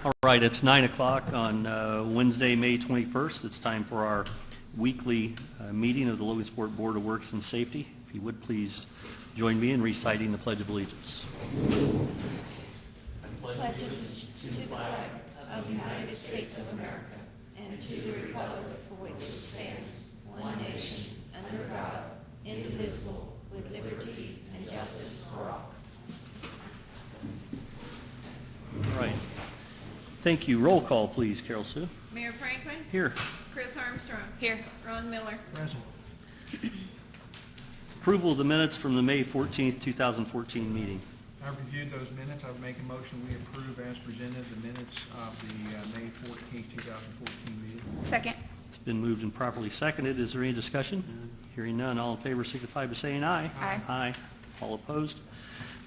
All right, it's 9 o'clock on Wednesday, May 21st. It's time for our weekly meeting of the Logansport Board of Works and Safety. If you would please join me in reciting the Pledge of Allegiance. I pledge allegiance to the flag of the United States of America and to the republic for which it stands, one nation, under God, indivisible, with liberty and justice for all. All right. Thank you. Roll call, please, Carol Sue. Mayor Franklin? Here. Chris Armstrong? Here. Ron Miller? Present. Approval of the minutes from the May 14th, 2014 meeting. I've reviewed those minutes. I would make a motion we approve as presented the minutes of the May 14th, 2014 meeting. Second. It's been moved and properly seconded. Is there any discussion? Hearing none, all in favor signify by saying aye. Aye. Aye. All opposed?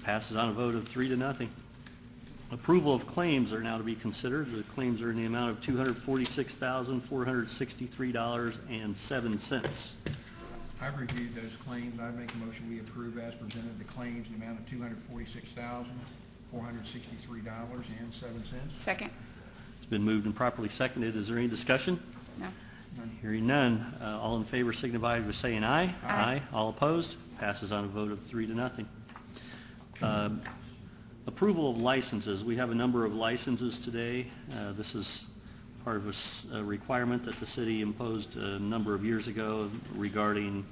Passes on a vote of 3-0. Approval of claims are now to be considered. The claims are in the amount of $246,463.07. I've reviewed those claims. I'd make a motion we approve as presented the claims in the amount of $246,463.07. Second. It's been moved and properly seconded. Is there any discussion? No. None. Hearing none, all in favor signify by saying aye. Aye. All opposed? Passes on a vote of 3-0. Approval of licenses. We have a number of licenses today. This is part of a requirement that the city imposed a number of years ago regarding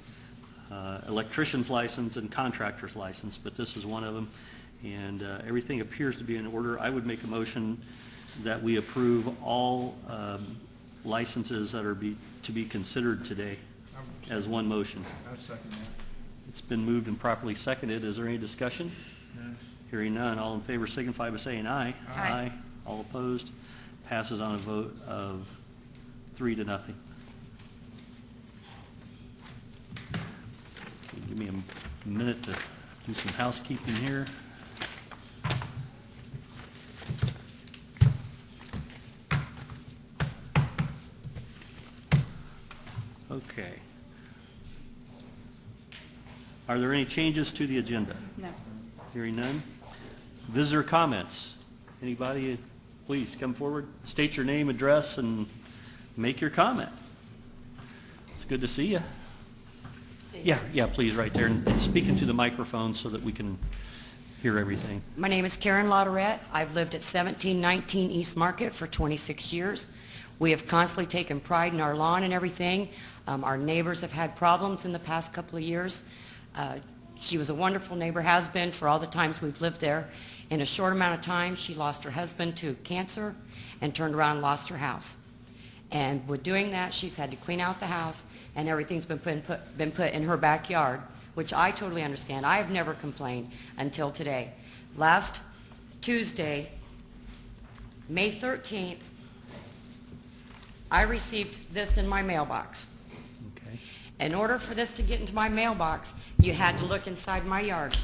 electrician's license and contractor's license, but this is one of them, and everything appears to be in order. I would make a motion that we approve all licenses that are to be considered today as one motion. I second that. It's been moved and properly seconded. Is there any discussion? None. Hearing none, all in favor signify by saying aye. Aye. All opposed? Passes on a vote of 3-0. Okay, give me a minute to do some housekeeping here. Okay. Are there any changes to the agenda? No. Hearing none. Visitor comments. Anybody, please come forward. State your name, address, and make your comment. It's good to see you. Yeah, please, right there. And speak into the microphone so that we can hear everything. My name is Karen Lauderette. I've lived at 1719 East Market for 26 years. We have constantly taken pride in our lawn and everything. Our neighbors have had problems in the past couple of years. She was a wonderful neighbor, has been for all the times we've lived there. In a short amount of time, she lost her husband to cancer and turned around and lost her house. And with doing that, she's had to clean out the house, and everything's been put in her backyard, which I totally understand. I have never complained until today. Last Tuesday, May 13th, I received this in my mailbox. Okay. In order for this to get into my mailbox, you had to look inside my yard.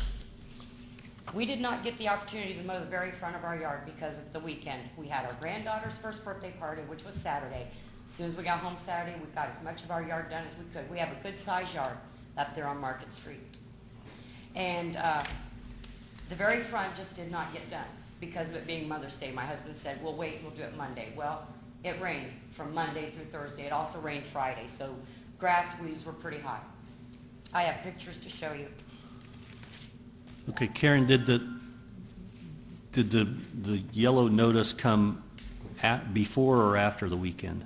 We did not get the opportunity to mow the very front of our yard because of the weekend. We had our granddaughter's first birthday party, which was Saturday. As soon as we got home Saturday, we got as much of our yard done as we could. We have a good-sized yard up there on Market Street. And the very front just did not get done because of it being Mother's Day. My husband said, we'll wait, we'll do it Monday. Well, it rained from Monday through Thursday. It also rained Friday, so grass weeds were pretty high. I have pictures to show you. Okay, Karen, did the yellow notice come before or after the weekend?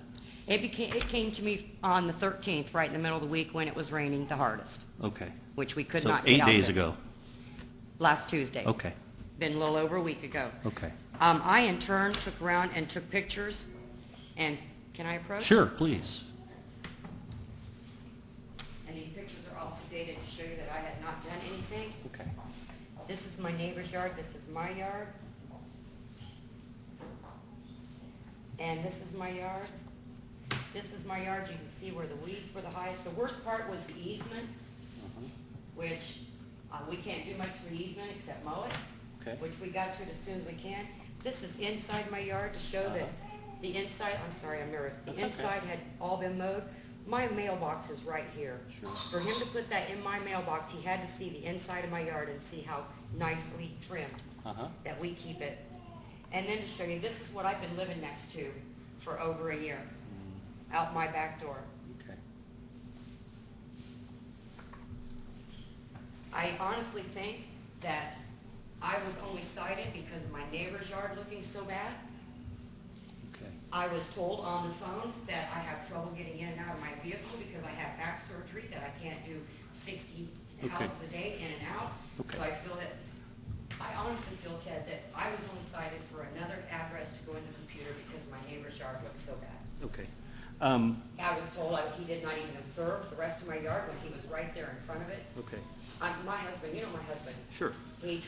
It came to me on the 13th, right in the middle of the week when it was raining the hardest. Okay. Which we could So not get 8 out days there. ago. Last Tuesday. Okay. Been a little over a week ago. Okay. I in turn took around and took pictures. And can I approach? Sure, please. And these pictures are also dated to show you that I had not done anything. Okay. This is my neighbor's yard. This is my yard. And this is my yard. This is my yard. You can see where the weeds were the highest. The worst part was the easement, which we can't do much to the easement except mow it, Okay. which we got to it as soon as we can. This is inside my yard to show that the inside, I'm sorry, I'm nervous. The That's okay. inside had all been mowed. My mailbox is right here. Sure. For him to put that in my mailbox, he had to see the inside of my yard and see how nicely trimmed Uh-huh. that we keep it. And then to show you, this is what I've been living next to for over a year, out my back door. Okay. I honestly think that I was only cited because of my neighbor's yard looking so bad. Okay. I was told on the phone that I have trouble getting in and out of my vehicle because I have back surgery, that I can't do 60 Okay. houses a day in and out. Okay. So I feel that, I honestly feel, Ted, that I was only cited for another address to go in the computer because my neighbor's yard looked so bad. Okay. I was told he did not even observe the rest of my yard when he was right there in front of it. Okay. My husband, you know my husband. Sure. He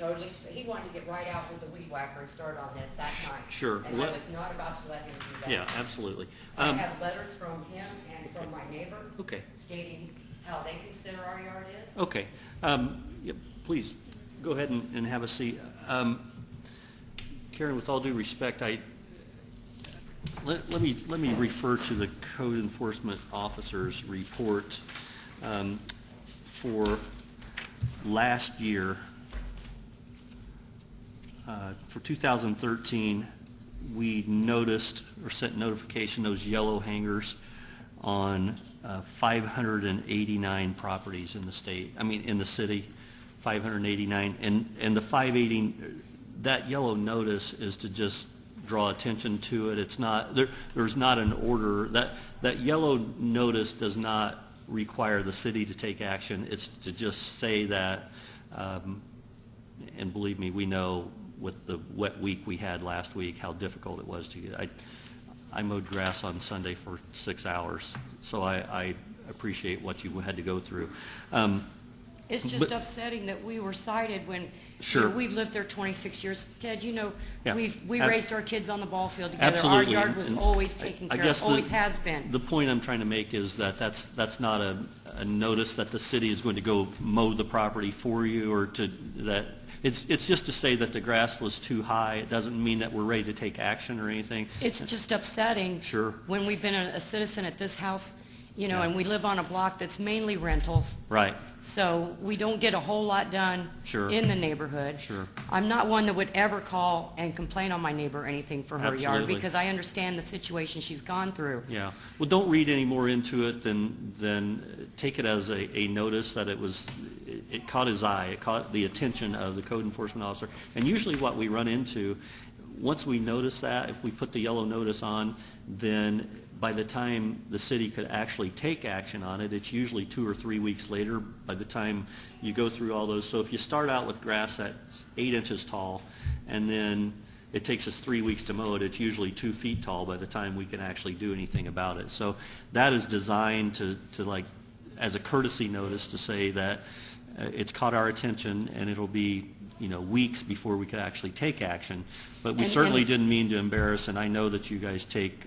wanted to get right out with the weed whacker and start on this that night. Sure. And What- I was not about to let him do that. Yeah, absolutely. I have letters from him and from my neighbor Okay. stating how they consider our yard is. Okay. Yeah, please, go ahead and have a seat. Karen, with all due respect, let me refer to the code enforcement officer's report for last year. For 2013, we noticed or sent notification those yellow hangers on 589 properties in the state. I mean, in the city, 589, and the 580. That yellow notice is to just draw attention to it. It's not there's not an order. That yellow notice does not require the city to take action. It's to just say that. And believe me, we know with the wet week we had last week how difficult it was to get. I mowed grass on Sunday for 6 hours, so I appreciate what you had to go through. It's just But- upsetting that we were cited when Sure. we've lived there 26 years. Ted, Yeah. we Ab- raised our kids on the ball field together. Absolutely. Our yard was And always I- taken I care guess of, always has been. The point I'm trying to make is that that's not a notice that the city is going to go mow the property for you, or to that. It's just to say that the grass was too high. It doesn't mean that we're ready to take action or anything. It's just upsetting. Sure. When we've been a citizen at this house, Yeah. and we live on a block that's mainly rentals. Right. So we don't get a whole lot done Sure. in the neighborhood. Sure. I'm not one that would ever call and complain on my neighbor or anything for her yard, Absolutely. because I understand the situation she's gone through. Yeah. Well, don't read any more into it than take it as a notice that it caught his eye. It caught the attention of the code enforcement officer. And usually what we run into, once we notice that, if we put the yellow notice on, then by the time the city could actually take action on it, it's usually 2 or 3 weeks later by the time you go through all those. So if you start out with grass that's 8 inches tall, and then it takes us 3 weeks to mow it, it's usually 2 feet tall by the time we can actually do anything about it. So that is designed to like, as a courtesy notice to say that it's caught our attention, and it'll be weeks before we could actually take action. But we certainly didn't mean to embarrass, and I know that you guys take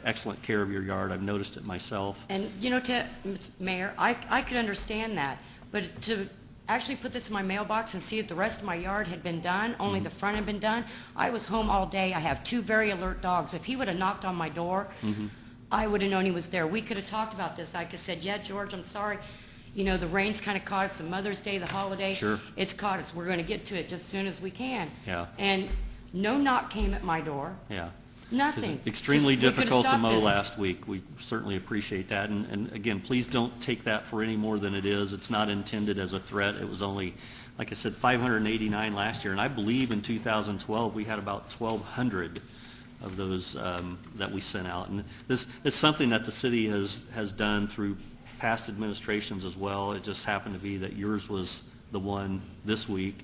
excellent care of your yard. I've noticed it myself. And, Mayor, I could understand that, but to actually put this in my mailbox and see that the rest of my yard had been done, only the front had been done, I was home all day. I have 2 very alert dogs. If he would have knocked on my door, I would have known he was there. We could have talked about this. I could have said, yeah, George, I'm sorry. The rain's kind of caught us, the Mother's Day, the holiday. Sure. It's caught us. We're going to get to it just as soon as we can. Yeah. And no knock came at my door. Yeah. Nothing. It's extremely Just, we could have difficult to stopped mow this. last week. We certainly appreciate that. And again, please don't take that for any more than it is. It's not intended as a threat. It was only, like I said, 589 last year. And I believe in 2012 we had about 1,200 of those that we sent out. And this it's something that the city has done through past administrations as well. It just happened to be that yours was the one this week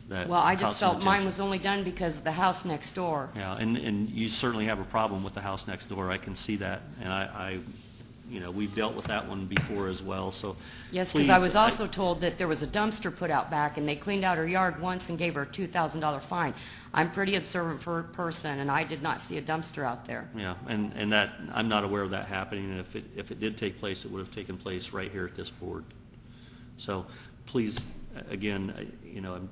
that Well, I caught just some felt mine attention. was only done because of the house next door. Yeah, and you certainly have a problem with the house next door. I can see that, and I we've dealt with that one before as well. So Yes, please, because I was also told that there was a dumpster put out back, and they cleaned out her yard once and gave her a $2,000 fine. I'm a pretty observant person, and I did not see a dumpster out there. Yeah, and that I'm not aware of that happening. And if it did take place, it would have taken place right here at this board. So please, again, I'm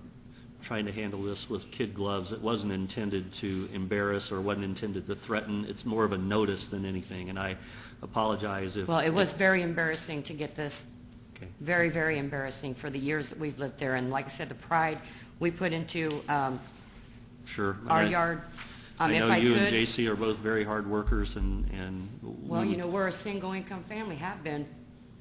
trying to handle this with kid gloves. It wasn't intended to embarrass or wasn't intended to threaten. It's more of a notice than anything, and I apologize if... Well, it was very embarrassing to get this. Okay. Very, very embarrassing for the years that we've lived there. And like I said, the pride we put into Sure. our yard. I If know you and could- J.C. are both very hard workers, and Well, we're a single-income family, have been.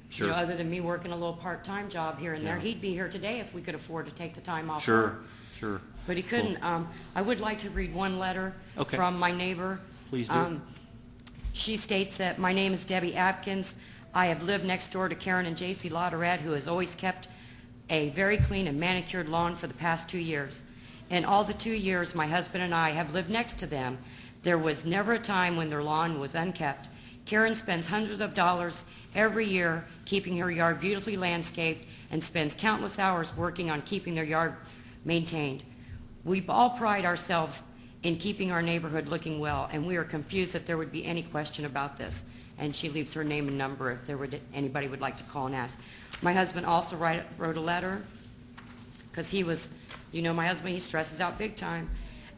Sure. Other than me working a little part-time job here and there. Yeah. He'd be here today if we could afford to take the time off Sure, work. sure. But he couldn't. I would like to read one letter Okay. from my neighbor. Please do. She states that, my name is Debbie Atkins. I have lived next door to Karen and J.C. Lauderette, who has always kept a very clean and manicured lawn for the past 2 years. In all the 2 years my husband and I have lived next to them, there was never a time when their lawn was unkept. Karen spends hundreds of dollars every year keeping her yard beautifully landscaped and spends countless hours working on keeping their yard maintained. We all pride ourselves in keeping our neighborhood looking well, and we are confused if there would be any question about this. And she leaves her name and number if anybody would like to call and ask. My husband also wrote a letter, because he was, my husband, he stresses out big time.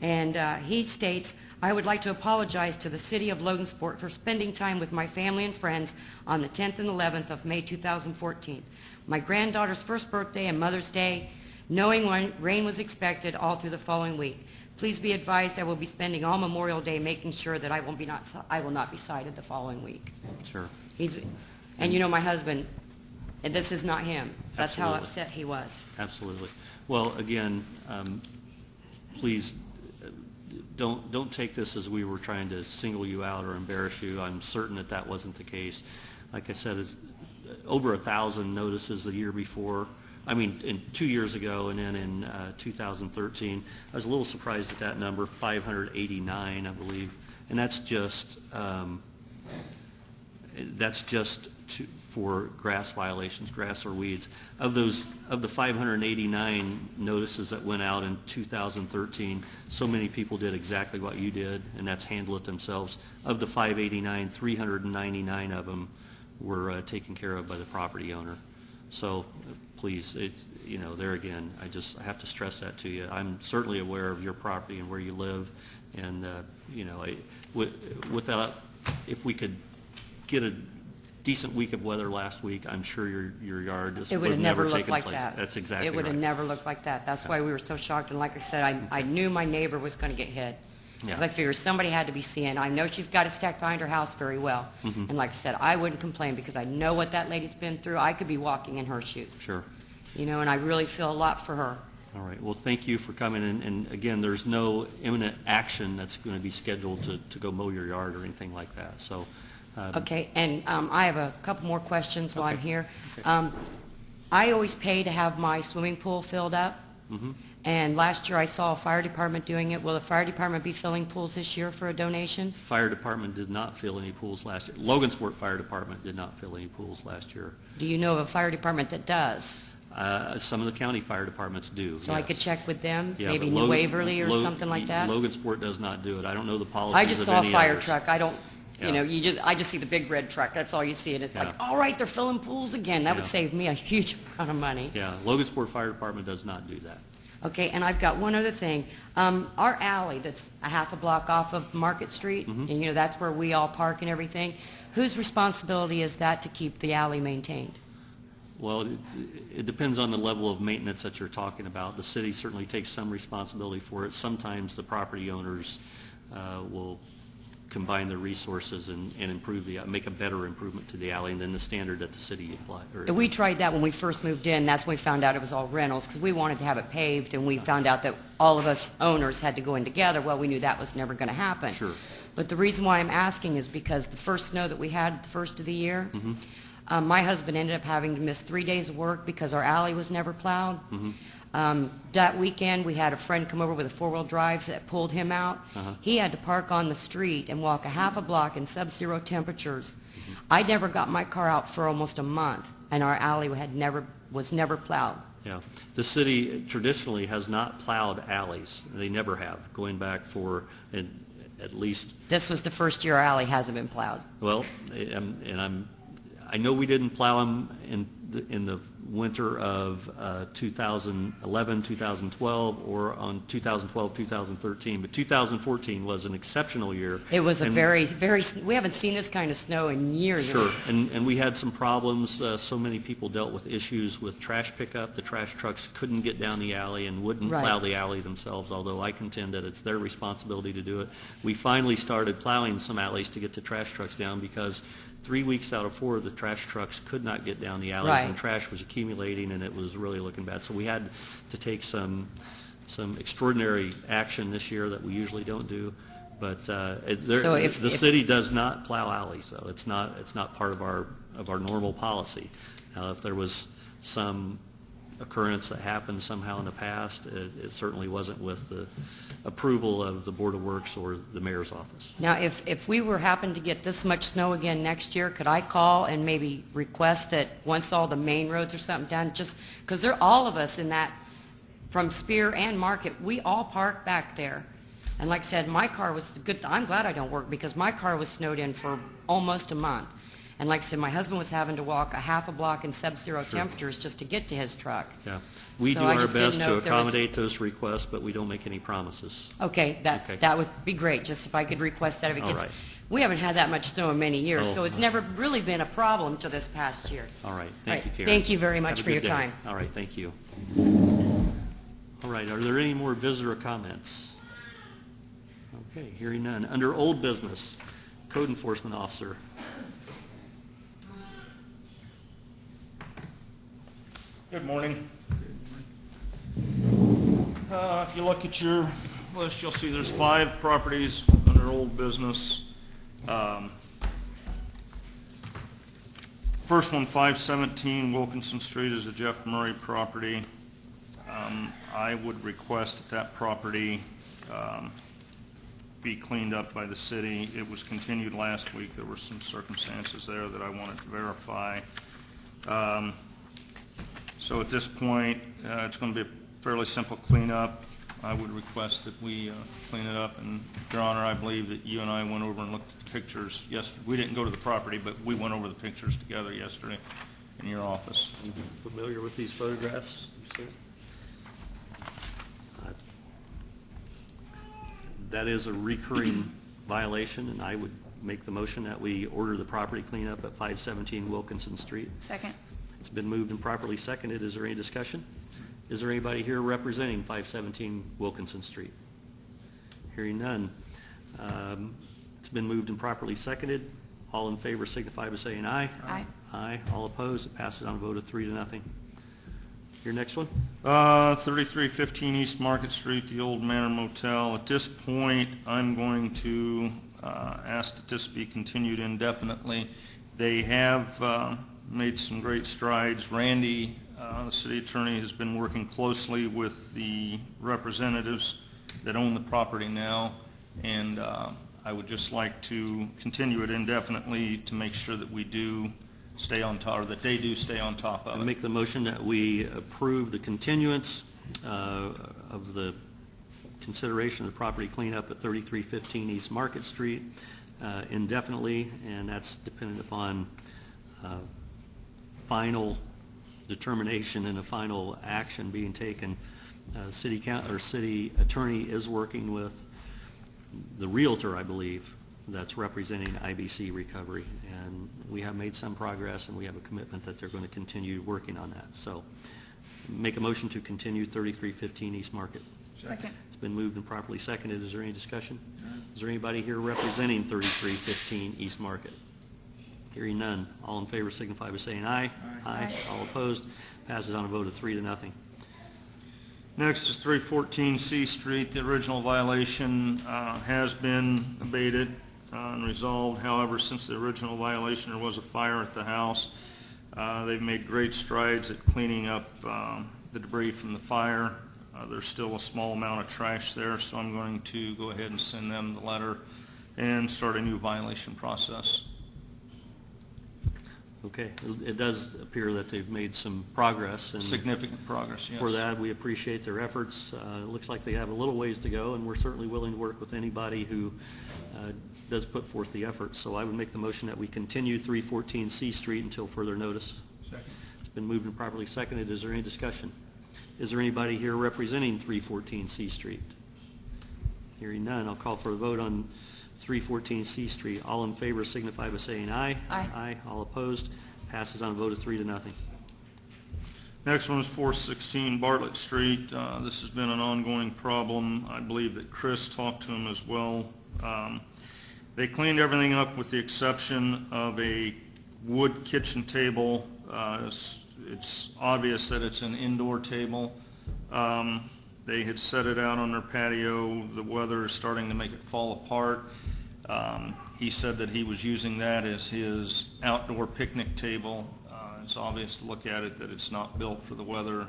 And he states, I would like to apologize to the city of Logansport for spending time with my family and friends on the 10th and 11th of May 2014. My granddaughter's first birthday and Mother's Day, knowing when rain was expected all through the following week. Please be advised I will be spending all Memorial Day making sure that I will not be cited the following week. Sure. And my husband, and this is not him. That's how Absolutely. upset he was. Absolutely. Well, again, please don't take this as we were trying to single you out or embarrass you. I'm certain that wasn't the case. Like I said, it's over 1,000 notices the year before. In 2 years ago, and then in 2013. I was a little surprised at that number, 589, I believe. And that's just for grass violations, grass or weeds. Of the 589 notices that went out in 2013, so many people did exactly what you did, and that's handle it themselves. Of the 589, 399 of them were taken care of by the property owner. So please, there again, I have to stress that to you. I'm certainly aware of your property and where you live, and if we could get a decent week of weather last week, I'm sure your yard It would have never looked taken like place. that. That's exactly right. It would have never looked like that. That's why we were so shocked. And like I said, I knew my neighbor was going to get hit. Because I figured somebody had to be seeing. I know she's got a stack behind her house very well. Mhm. And like I said, I wouldn't complain because I know what that lady's been through. I could be walking in her shoes. Sure. And I really feel a lot for her. All right. Well, thank you for coming in. And again, there's no imminent action that's going to be scheduled to go mow your yard or anything like that. So. Okay, and I have a couple more questions while I'm Okay. here. Okay. I always pay to have my swimming pool filled up. Mm-hmm. And last year I saw a fire department doing it. Will the fire department be filling pools this year for a donation? Fire department did not fill any pools last year. Logansport Fire Department did not fill any pools last year. Do you know of a fire department that does? Some of the county fire departments do. So I yes. could check with them, Yeah, maybe but New Waverly or something like that? Logansport does not do it. I don't know the policies I of just any saw a fire others. truck. I don't, Yeah. I just see the big red truck. That's all you see. And it's like, Yeah. all right, they're filling pools again. That would Yeah. save me a huge amount of money. Yeah, Logansport Fire Department does not do that. Okay, and I've got one other thing. Our alley that's a half a block off of Market Street, Mhm. and that's where we all park and everything. Whose responsibility is that to keep the alley maintained? Well, it depends on the level of maintenance that you're talking about. The city certainly takes some responsibility for it. Sometimes the property owners will combine their resources and make a better improvement to the alley than the standard that the city applied. And we tried that when we first moved in. That's when we found out it was all rentals because we wanted to have it paved, and we found out that all of us owners had to go in together. Well, we knew that was never going to happen. Sure. But the reason why I'm asking is because the first snow that we had the first of the year, Mhm. My husband ended up having to miss 3 days of work because our alley was never plowed. Mhm. That weekend, we had a friend come over with a four-wheel drive that pulled him out. Uh-huh. He had to park on the street and walk a half a block in sub-zero temperatures. I never got my car out for almost a month, and our alley was never plowed. Yeah. The city traditionally has not plowed alleys. They never have, going back for at least, This was the first year our alley hasn't been plowed. well, I know we didn't plow them in the winter of 2011, 2012, or on 2012, 2013. But 2014 was an exceptional year. It was a And- very, we haven't seen this kind of snow in years. Sure, and we had some problems. So many people dealt with issues with trash pickup. The trash trucks couldn't get down the alley and wouldn't Right. plow the alley themselves, although I contend that it's their responsibility to do it. We finally started plowing some alleys to get the trash trucks down because 3 weeks out of 4, the trash trucks could not get down the alleys, Right. and trash was accumulating, and it was really looking bad. So we had to take some extraordinary action this year that we usually don't do. But So if- the city does not plow alleys, so it's not part of our normal policy. Now, if there was some occurrence that happened somehow in the past, it certainly wasn't with the approval of the Board of Works or the mayor's office. Now, if we were happen to get this much snow again next year, could I call and maybe request that once all the main roads or something done, just, because they're all of us in that, from Spear and Market, we all park back there. And like I said, my car was good, I'm glad I don't work because my car was snowed in for almost a month. And like I said, my husband was having to walk a half a block in sub-zero temperatures just to get to his truck. Yeah, we So do I our just didn't best know to if there was- accommodate those requests, but we don't make any promises. Okay, Okay. that would be great, just if I could request that if it All gets, right. we haven't had that much snow in many years, Oh, so it's never really been a problem till this past year. All right, All thank right, you, Karen. thank you very much Have a for your good day. time. All right, thank you. All right, are there any more visitor comments? Okay, hearing none. Under old business, code enforcement officer. Good morning. If you look at your list, you'll see there's 5 properties under old business. First one, 517 Wilkinson Street, is a Jeff Murray property. I would request that that property be cleaned up by the city. It was continued last week. There were some circumstances there that I wanted to verify. So at this point, it's going to be a fairly simple cleanup. I would request that we clean it up. And, Your Honor, I believe that you and I went over and looked at the pictures yesterday. We didn't go to the property, but we went over the pictures together yesterday in your office. Are you familiar with these photographs? That is a recurring violation, and I would make the motion that we order the property cleanup at 517 Wilkinson Street. Second. It's been moved and properly seconded. Is there any discussion? Is there anybody here representing 517 Wilkinson Street? Hearing none. It's been moved and properly seconded. All in favor signify by saying aye. Aye. Aye. All opposed? It passes on a vote of 3-0. Your next one? 3315 East Market Street, the old Manor Motel. At this point, I'm going to ask that this be continued indefinitely. They have made some great strides. Randy, the city attorney, has been working closely with the representatives that own the property now, and I would just like to continue it indefinitely to make sure that we do stay on top, or that they do stay on top of I it. make the motion that we approve the continuance of the consideration of the property cleanup at 3315 East Market Street indefinitely, and that's dependent upon final determination and a final action being taken. City attorney is working with the realtor, I believe, that's representing IBC Recovery, and we have made some progress, and we have a commitment that they're going to continue working on that. So make a motion to continue 3315 East Market. Second. It's been moved and properly seconded. Is there any discussion? Is there anybody here representing 3315 East Market? Hearing none. All in favor signify by saying aye. Aye. All opposed? Passes on a vote of 3-0. Next is 314 C Street. The original violation has been abated and resolved. However, since the original violation, there was a fire at the house. They've made great strides at cleaning up the debris from the fire. There's still a small amount of trash there, so I'm going to go ahead and send them the letter and start a new violation process. Okay. It does appear that they've made some progress. And Significant progress, yes. for that, we appreciate their efforts. It looks like they have a little ways to go, and we're certainly willing to work with anybody who does put forth the effort. So I would make the motion that we continue 314 C Street until further notice. Second. It's Been moved and properly seconded. Is there any discussion? Is there anybody here representing 314 C Street? Hearing none, I'll call for a vote on 314 C Street. All in favor signify by saying aye. Aye. Aye. All opposed? Passes on a vote of 3-0. Next one is 416 Bartlett Street. This has been an ongoing problem. I believe that Chris talked to him as well. They cleaned everything up with the exception of a wood kitchen table. It's obvious that it's an indoor table. They had set it out on their patio. The weather is starting to make it fall apart. He said that he was using that as his outdoor picnic table. It's obvious to look at it that it's not built for the weather.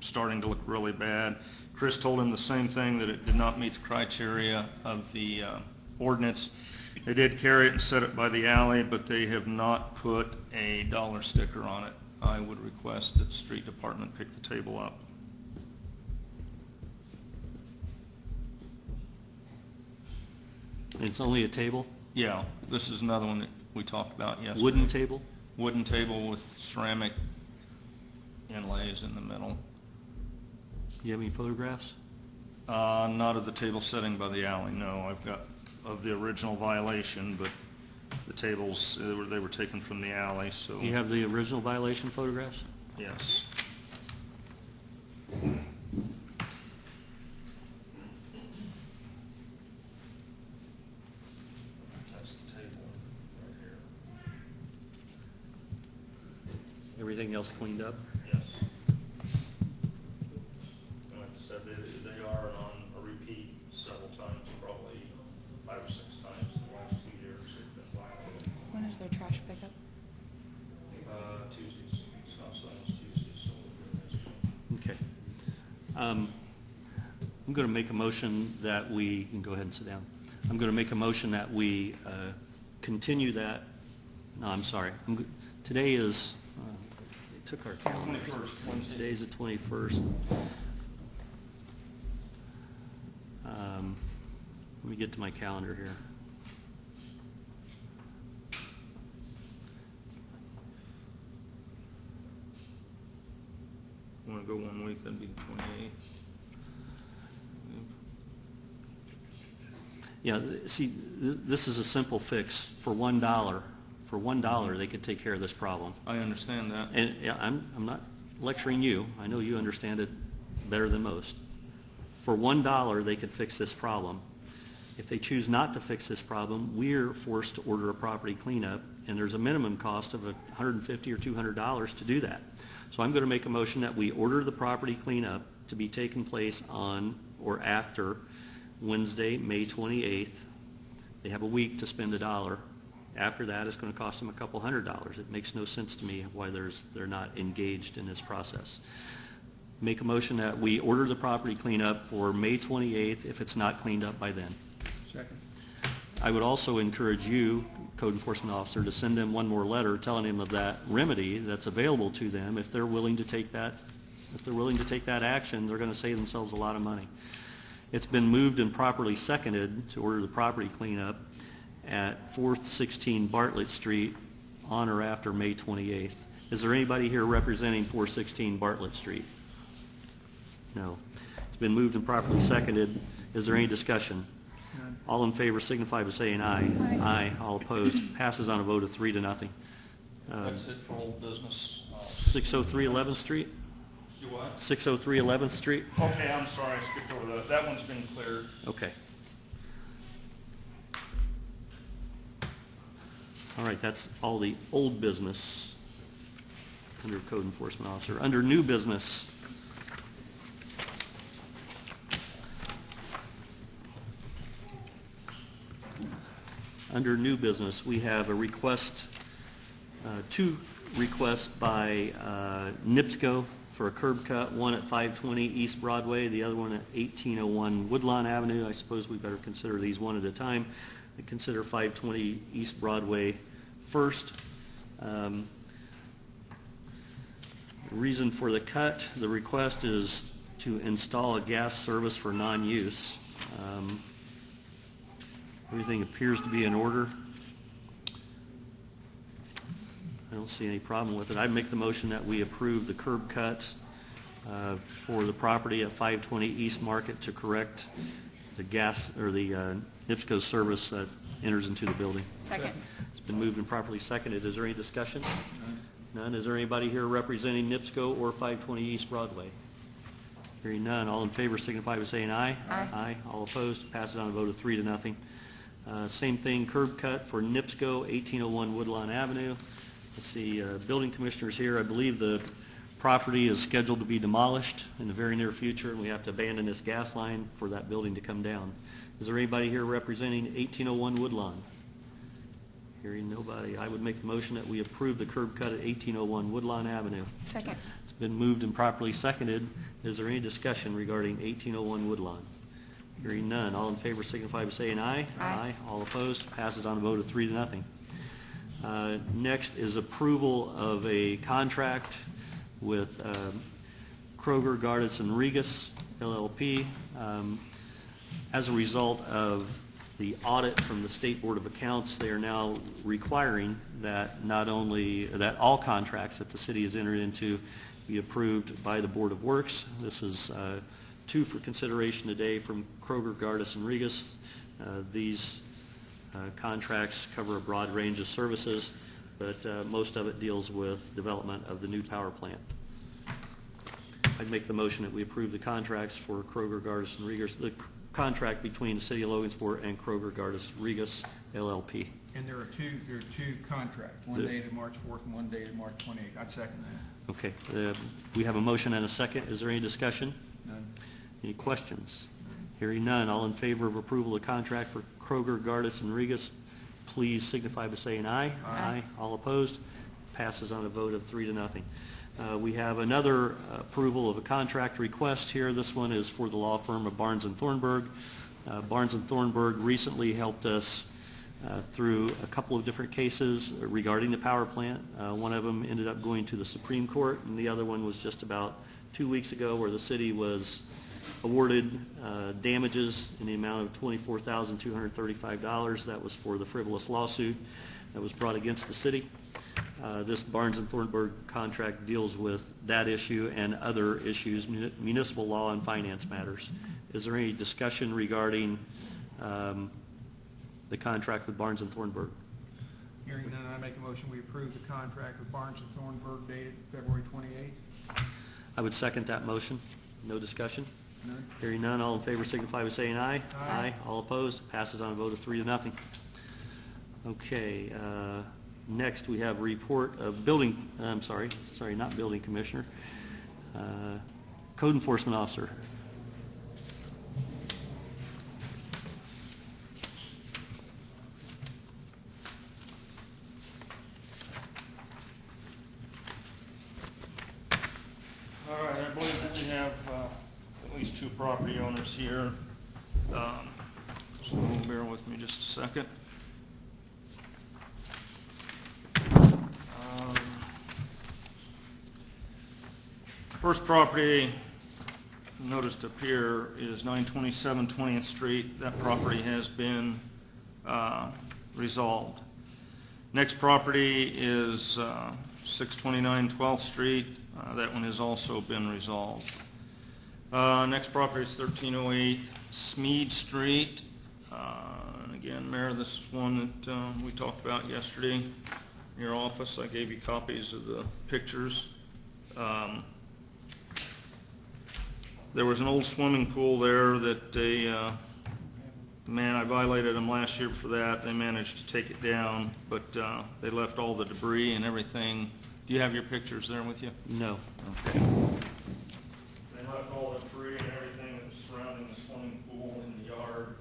Starting to look really bad. Chris told him the same thing, that it did not meet the criteria of the ordinance. They did carry it and set it by the alley, but they have not put a dollar sticker on it. I would request that the street department pick the table up. It's only a table? Yeah, this is another one that we talked about yesterday. Wooden table? Wooden table with ceramic inlays in the middle. You have any photographs? Not of the table setting by the alley, no. I've got of the original violation, but the tables, they were taken from the alley, so. You have the original violation photographs? Yes. That's the table right here. Everything else cleaned up? Yes. And like I said, they are on a repeat several times, probably 5 or 6 times in the last 2 years. They've been violated. When is their trash pickup? Tuesdays, stop sign is Tuesdays, so we'll do it. Okay. I'm going to make a motion that we, you can go ahead and sit down. I'm going to make a motion that we continue that. No, I'm sorry. Today is, they took our calendar. 21st, Wednesday. Today's the 21st. Let me get to my calendar here. Want to go 1 week, that'd be the 28th. Yeah, see, this is a simple fix. For $1, for $1, they could take care of this problem. I understand that. And yeah, I'm not lecturing you. I know you understand it better than most. For $1, they could fix this problem. If they choose not to fix this problem, we're forced to order a property cleanup, and there's a minimum cost of $150 or $200 to do that. So I'm going to make a motion that we order the property cleanup to be taken place on or after Wednesday, May 28th. They have a week to spend $1. After that, it's going to cost them a couple $100. It makes no sense to me why they're not engaged in this process. Make a motion that we order the property cleanup for May 28th if it's not cleaned up by then. Second. I would also encourage you, code enforcement officer, to send them one more letter telling them of that remedy that's available to them. If they're willing to take that, action, they're going to save themselves a lot of money. It's been moved and properly seconded to order the property cleanup at 416 Bartlett Street on or after May 28th. Is there anybody here representing 416 Bartlett Street? No. It's been moved and properly seconded. Is there any discussion? None. All in favor signify by saying aye. Aye. Aye. All opposed. Passes on a vote of 3-0. That's it for old business. 603 11th Street? You what? 603 11th Street? Okay, I'm sorry, I skipped over that. That one's been cleared. Okay. All right, that's all the old business under code enforcement officer. Under new business, we have a request, two requests by NIPSCO for a curb cut, one at 520 East Broadway, the other one at 1801 Woodlawn Avenue. I suppose we better consider these one at a time. Consider 520 East Broadway first. The reason for the cut, the request is to install a gas service for non-use. Everything appears to be in order. don't see any problem with it. I'd make the motion that we approve the curb cut for the property at 520 East Market to correct the gas, or the NIPSCO service that enters into the building. Second. It's been moved and properly seconded. Is there any discussion? None. Is there anybody here representing NIPSCO or 520 East Broadway? Hearing none, all in favor signify by saying aye. Aye. Aye. All opposed, passes on a vote of 3-0. Same thing, curb cut for NIPSCO, 1801 Woodlawn Avenue. Let's see, building commissioners here. I believe the property is scheduled to be demolished in the very near future, and we have to abandon this gas line for that building to come down. Is there anybody here representing 1801 Woodlawn? Hearing nobody, I would make the motion that we approve the curb cut at 1801 Woodlawn Avenue. Second. It's been moved and properly seconded. Is there any discussion regarding 1801 Woodlawn? Hearing none, all in favor signify by saying aye. Aye. All opposed, passes on a vote of 3-0. Next is approval of a contract with Kroger, Gardis, and Regas, LLP. As a result of the audit from the State Board of Accounts, they are now requiring that that all contracts that the city has entered into be approved by the Board of Works. This is two for consideration today from Kroger, Gardis, and Regas. These contracts cover a broad range of services, but most of it deals with development of the new power plant. I'd make the motion that we approve the contracts for Kroger, Gardis, and Regas, the contract between the City of Logansport and Kroger, Gardis, Regas, LLP. And there are two contracts, one dated March 4th and one dated March 28th. I'd second that. Okay, we have a motion and a second. Is there any discussion? None. Any questions? Hearing none, all in favor of approval of contract for Kroger, Gardis, and Regas, please signify by saying aye. Aye. All opposed? Passes on a vote of 3-0. We have another approval of a contract request here. This one is for the law firm of Barnes & Thornburg. Barnes & Thornburg recently helped us through a couple of different cases regarding the power plant. One of them ended up going to the Supreme Court, and the other one was just about 2 weeks ago, where the city was awarded damages in the amount of $24,235. That was for the frivolous lawsuit that was brought against the city. This Barnes & Thornburg contract deals with that issue and other issues, municipal law and finance matters. Is there any discussion regarding the contract with Barnes & Thornburg? Hearing none, I make a motion we approve the contract with Barnes & Thornburg dated February 28th. I would second that motion. No discussion? None. Hearing none, all in favor signify by saying aye. Aye. All opposed? Passes on a vote of 3-0. Okay, next we have report of building, not building commissioner, code enforcement officer. All right, I believe that we have at least two property owners here. So bear with me just a second. First property noticed up here is 927 20th Street. That property has been resolved. Next property is 629 12th Street. That one has also been resolved. Next property is 1308 Smead Street. And again, Mayor, this is one that we talked about yesterday in your office. I gave you copies of the pictures. There was an old swimming pool there that I violated them last year for that. They managed to take it down, but they left all the debris and everything. Do you have your pictures there with you? No. Okay. They left all the debris and everything that was surrounding the swimming pool in the yard.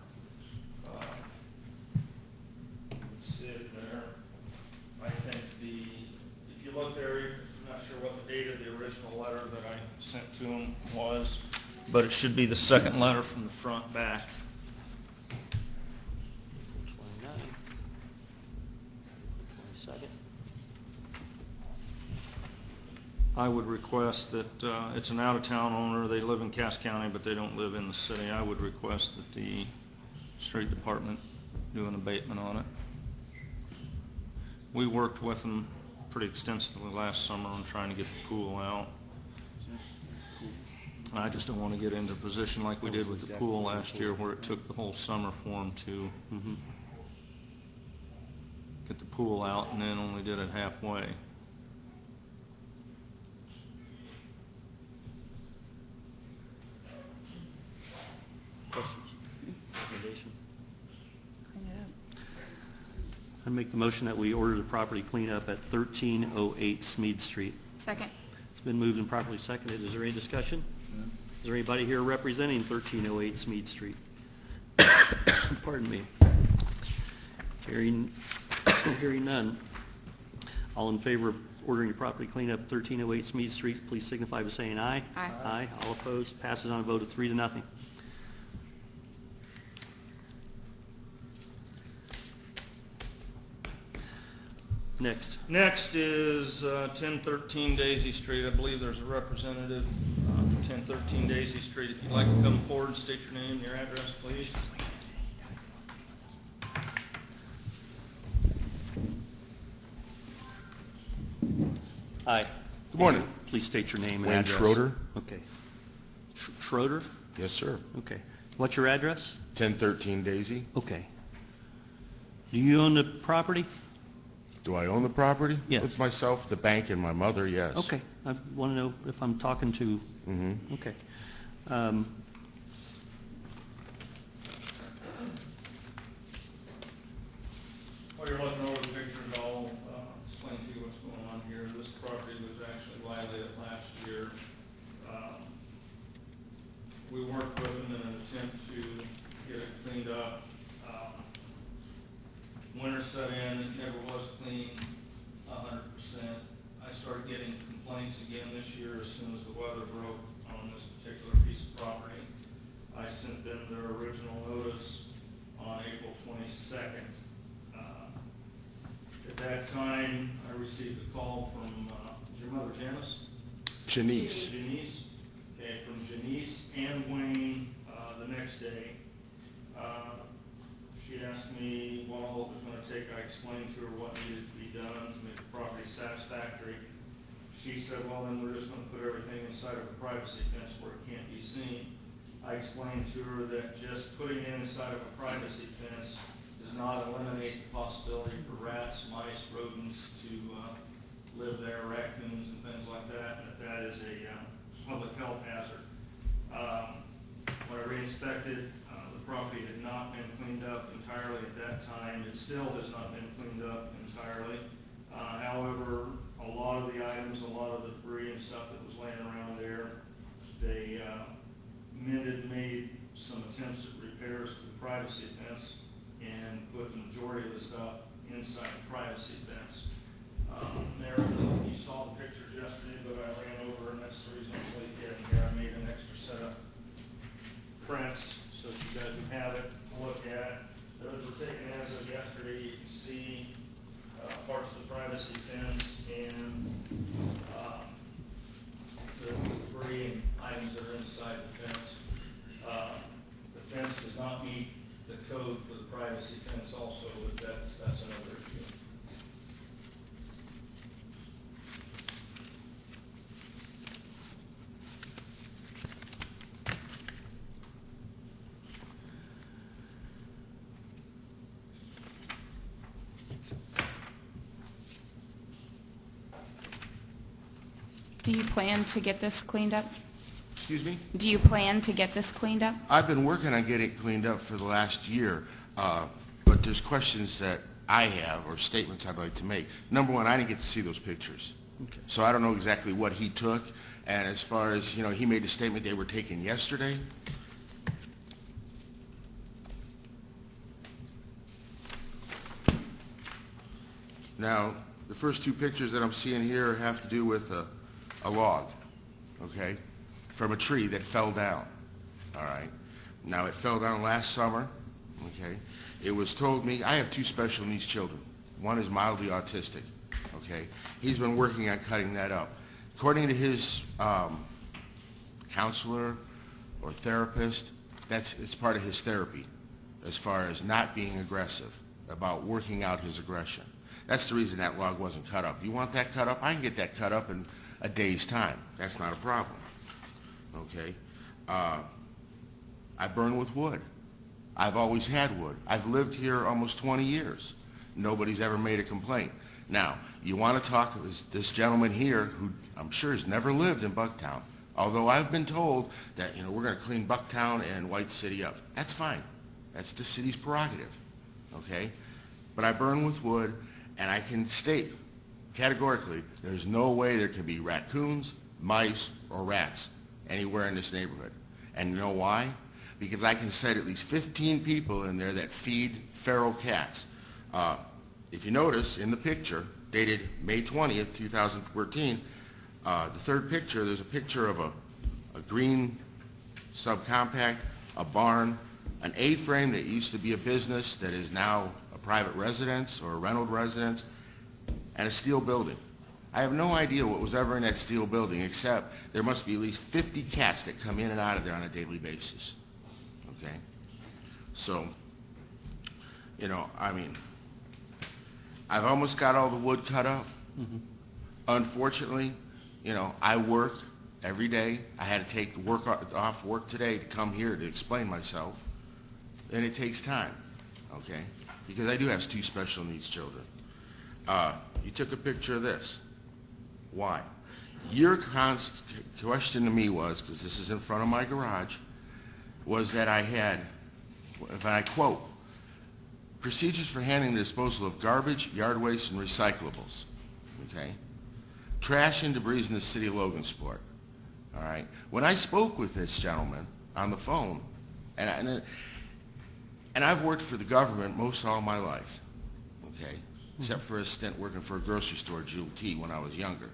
See it there. I think if you look there, I'm not sure what the date of the original letter that I sent to them was, but it should be the second letter from the front back. 29. 22nd. I would request that, it's an out-of-town owner, they live in Cass County, but they don't live in the city. I would request that the street department do an abatement on it. We worked with them pretty extensively last summer on trying to get the pool out. I just don't want to get into a position like we did with the pool last year where it took the whole summer for them to get the pool out and then only did it halfway. Questions? Recommendation? Clean it up. I make the motion that we order the property cleanup at 1308 Smead Street. Second. It's been moved and properly seconded. Is there any discussion? Is there anybody here representing 1308 Smead Street? Pardon me. Hearing none. All in favor of ordering the property cleanup 1308 Smead Street, please signify by saying aye. Aye. Aye. All opposed. Passes on a vote of 3-0. Next. Next is 1013 Daisy Street. I believe there's a representative, 1013 Daisy Street. If you'd like to come forward, state your name and your address, please. Aye. Good morning. Please state your name and Wayne address. Schroeder. Okay. Schroeder? Yes, sir. Okay. What's your address? 1013 Daisy. Okay. Do you own the property? Do I own the property? Yes. With myself, the bank, and my mother, yes. Okay. I want to know if I'm talking to... Mm-hmm. Okay. While you're looking over the pictures, I'll explain to you what's going on here. This property was actually violated last year. We worked with them in an attempt to get it cleaned up. Winter set in, it never was clean 100%. I started getting complaints again this year as soon as the weather broke on this particular piece of property. I sent them their original notice on April 22nd. At that time, I received a call from, is your mother Janice? Janice. Janice. Okay, from Janice and Wayne the next day. She asked me what all it was going to take. I explained to her what needed to be done to make the property satisfactory. She said, well, then we're just going to put everything inside of a privacy fence where it can't be seen. I explained to her that just putting it inside of a privacy fence does not eliminate the possibility for rats, mice, rodents to live there, raccoons and things like that, and that is a public health hazard. When I re-inspected, the property had not been cleaned up entirely at that time. It still has not been cleaned up entirely. However, a lot of the items, a lot of the debris and stuff that was laying around there, they made some attempts at repairs to the privacy fence and put the majority of the stuff inside the privacy fence. You saw the pictures yesterday, but I ran over, and that's the reason I'm late getting here. I made an extra set of prints so that you guys can have it to look at. Those were taken as of yesterday. You can see parts of the privacy fence and the debris and items that are inside the fence. The fence does not meet the code for the privacy fence also, but that's another issue. Do you plan to get this cleaned up? Excuse me? Do you plan to get this cleaned up? I've been working on getting it cleaned up for the last year, but there's questions that I have or statements I'd like to make. Number one, I didn't get to see those pictures. Okay. So I don't know exactly what he took. And as far as, he made a statement they were taken yesterday. Now, the first two pictures that I'm seeing here have to do with a log, okay, from a tree that fell down, all right. Now, it fell down last summer, okay. It was told me, I have two special needs children. One is mildly autistic, okay. He's been working on cutting that up. According to his counselor or therapist, it's part of his therapy as far as not being aggressive, about working out his aggression. That's the reason that log wasn't cut up. You want that cut up? I can get that cut up in a day's time. That's not a problem. Okay? I burn with wood. I've always had wood. I've lived here almost 20 years. Nobody's ever made a complaint. Now, you want to talk to this gentleman here who I'm sure has never lived in Bucktown, although I've been told that, we're going to clean Bucktown and White City up. That's fine. That's the city's prerogative. Okay? But I burn with wood, and I can state categorically there's no way there can be raccoons, mice, or rats anywhere in this neighborhood. And you know why? Because I can cite at least 15 people in there that feed feral cats. If you notice in the picture, dated May 20th, 2014, the third picture, there's a picture of a green subcompact, a barn, an A-frame that used to be a business that is now a private residence or a rental residence, and a steel building. I have no idea what was ever in that steel building, except there must be at least 50 cats that come in and out of there on a daily basis. Okay? So, I've almost got all the wood cut up. Mhm. Unfortunately, I work every day. I had to take off work today to come here to explain myself. And it takes time, okay? Because I do have 2 special needs children. You took a picture of this. Why? Your question to me was, because this is in front of my garage, was that I had, if I quote, procedures for handling the disposal of garbage, yard waste, and recyclables. Okay? Trash and debris in the city of Logansport. All right? When I spoke with this gentleman on the phone, and I've worked for the government most all my life, okay? Except for a stint working for a grocery store, Jewel T, when I was younger.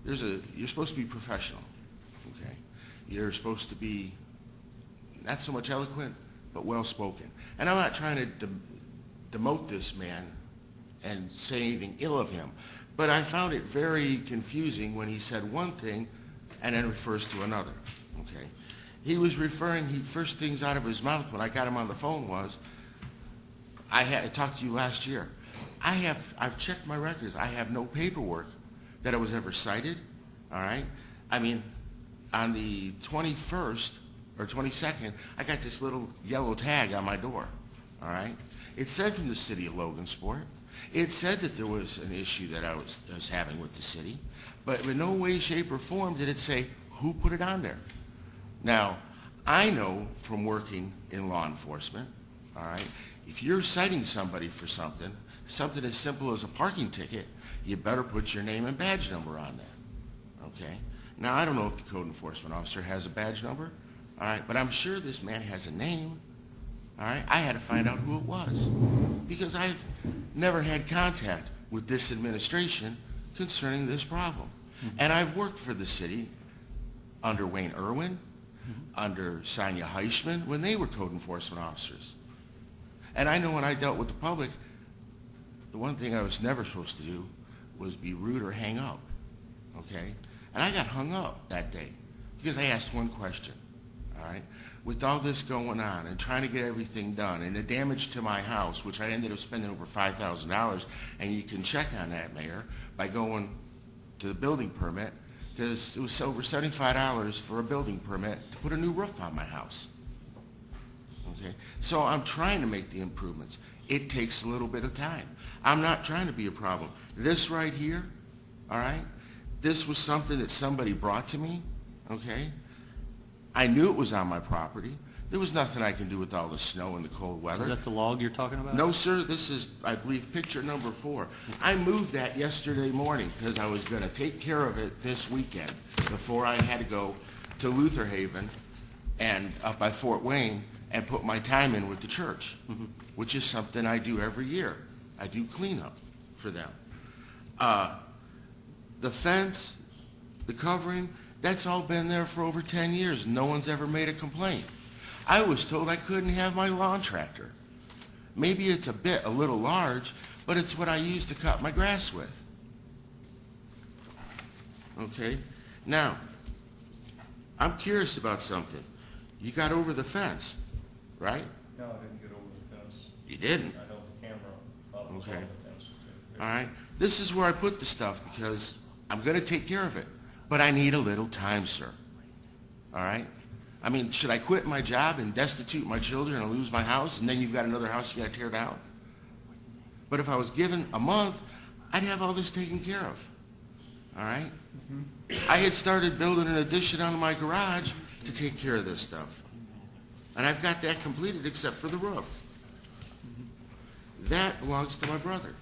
You're supposed to be professional, okay? You're supposed to be not so much eloquent, but well-spoken. And I'm not trying to demote this man and say anything ill of him, but I found it very confusing when he said one thing and then refers to another, okay? He was first things out of his mouth when I got him on the phone was, I talked to you last year. I've checked my records. I have no paperwork that I was ever cited, all right? I mean, on the 21st or 22nd, I got this little yellow tag on my door, all right? It said from the city of Logansport. It said that there was an issue that I was having with the city, but in no way, shape, or form did it say who put it on there. Now, I know from working in law enforcement, all right, if you're citing somebody for something as simple as a parking ticket, you better put your name and badge number on there, okay? Now, I don't know if the code enforcement officer has a badge number, all right, but I'm sure this man has a name, all right? I had to find out who it was because I've never had contact with this administration concerning this problem. And I've worked for the city under Wayne Irwin, under Sonia Heichman, when they were code enforcement officers. And I know when I dealt with the public, the one thing I was never supposed to do was be rude or hang up, okay? And I got hung up that day because I asked one question, all right? With all this going on and trying to get everything done and the damage to my house, which I ended up spending over $5,000, and you can check on that, Mayor, by going to the building permit, because it was over $75 for a building permit to put a new roof on my house. Okay? So I'm trying to make the improvements. It takes a little bit of time. I'm not trying to be a problem. This right here, all right, this was something that somebody brought to me, okay? I knew it was on my property. There was nothing I can do with all the snow and the cold weather. Is that the log you're talking about? No, sir. This is, I believe, picture number 4. I moved that yesterday morning because I was going to take care of it this weekend before I had to go to Luther Haven and up by Fort Wayne and put my time in with the church, which is something I do every year. I do cleanup for them. The fence, the covering, that's all been there for over 10 years. No one's ever made a complaint. I was told I couldn't have my lawn tractor. Maybe it's a little large, but it's what I use to cut my grass with. Okay? Now, I'm curious about something. You got over the fence, right? No, I didn't get over the fence. You didn't? I held the camera up Okay. on the fence. all right? This is where I put the stuff because I'm going to take care of it, but I need a little time, sir, all right? I mean, should I quit my job and destitute my children and lose my house, and then you've got another house you got to tear down? But if I was given a month, I'd have all this taken care of, all right? I had started building an addition on my garage to take care of this stuff. And I've got that completed except for the roof. That belongs to my brother.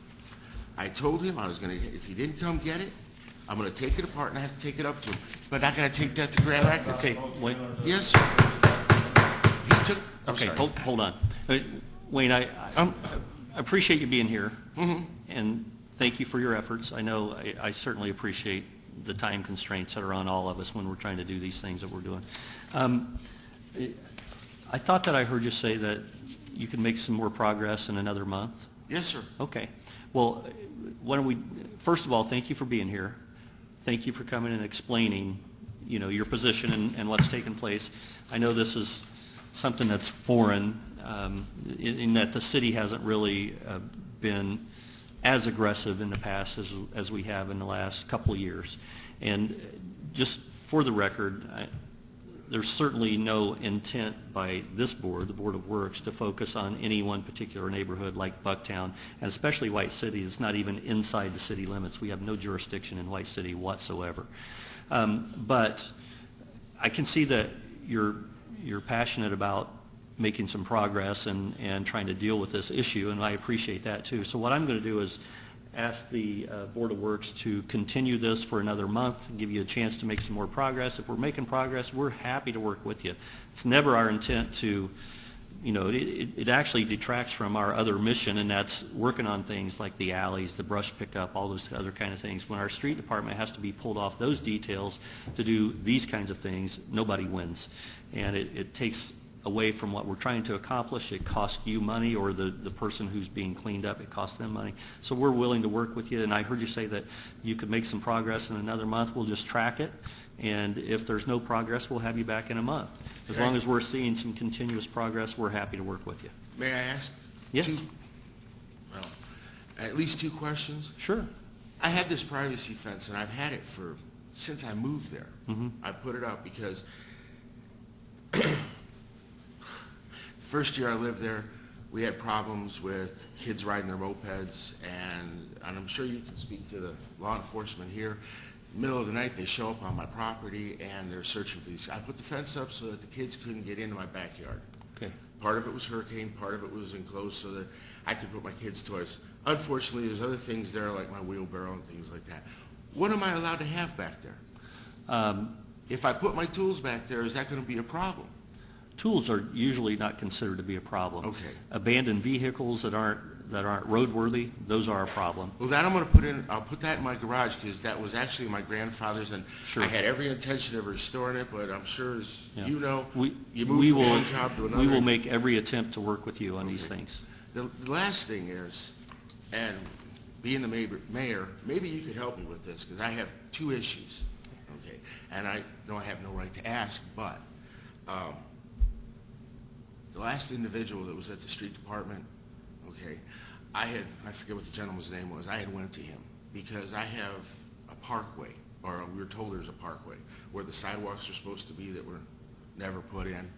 I told him I was going to, if he didn't come get it, I'm going to take it apart and I have to take it up to him. But I got to take that to Grand Rapids. Okay, wait. Yes, sir. He took, I'm Okay, sorry. hold on. Wayne, I appreciate you being here, and thank you for your efforts. I know I certainly appreciate the time constraints that are on all of us when we're trying to do these things that we're doing. I thought that I heard you say that you can make some more progress in another month. Yes, sir. Okay. Well, why don't we, first of all, thank you for being here. Thank you for coming and explaining, you know, your position and what's taken place. I know this is something that's foreign, in that the city hasn't really been as aggressive in the past as we have in the last couple of years. And just for the record, there's certainly no intent by this board, the Board of Works, to focus on any one particular neighborhood like Bucktown, and especially White City. It's not even inside the city limits. We have no jurisdiction in White City whatsoever. But I can see that you're passionate about making some progress and trying to deal with this issue, and I appreciate that too. So what I'm going to do is ask the Board of Works to continue this for another month and give you a chance to make some more progress. If we're making progress, we're happy to work with you. It's never our intent to, you know, it actually detracts from our other mission, and that's working on things like the alleys, the brush pickup, all those other kind of things. When our street department has to be pulled off those details to do these kinds of things, nobody wins. And it takes away from what we're trying to accomplish. It costs you money, or the person who's being cleaned up, it costs them money. So we're willing to work with you, and I heard you say that you could make some progress in another month. We'll just track it, and if there's no progress, we'll have you back in a month. As long as we're seeing some continuous progress, we're happy to work with you. May I ask? Yes. At least two questions. Sure. I had this privacy fence, and I've had it since I moved there. I put it up because first year I lived there, we had problems with kids riding their mopeds, and I'm sure you can speak to the law enforcement here. Middle of the night, they show up on my property, and they're searching for these. I put the fence up so that the kids couldn't get into my backyard. Okay. Part of it was hurricane, part of it was enclosed so that I could put my kids' toys. Unfortunately, there's other things there like my wheelbarrow and things like that. What am I allowed to have back there? If I put my tools back there, is that going to be a problem? Tools are usually not considered to be a problem. Okay. Abandoned vehicles that aren't roadworthy, those are a problem. Well, that I'm going to put in, I'll put that in my garage because that was actually my grandfather's, and Sure. I had every intention of restoring it, but I'm sure, as Yeah. you know, you we move from will one job to another. we will make every attempt to work with you on these Okay. things. The last thing is, and being the mayor, maybe you could help me with this because I have two issues, okay? And I know I have no right to ask, but the last individual that was at the street department, okay, I forget what the gentleman's name was, I had went to him because I have a parkway, or we were told there's a parkway where the sidewalks are supposed to be that were never put in,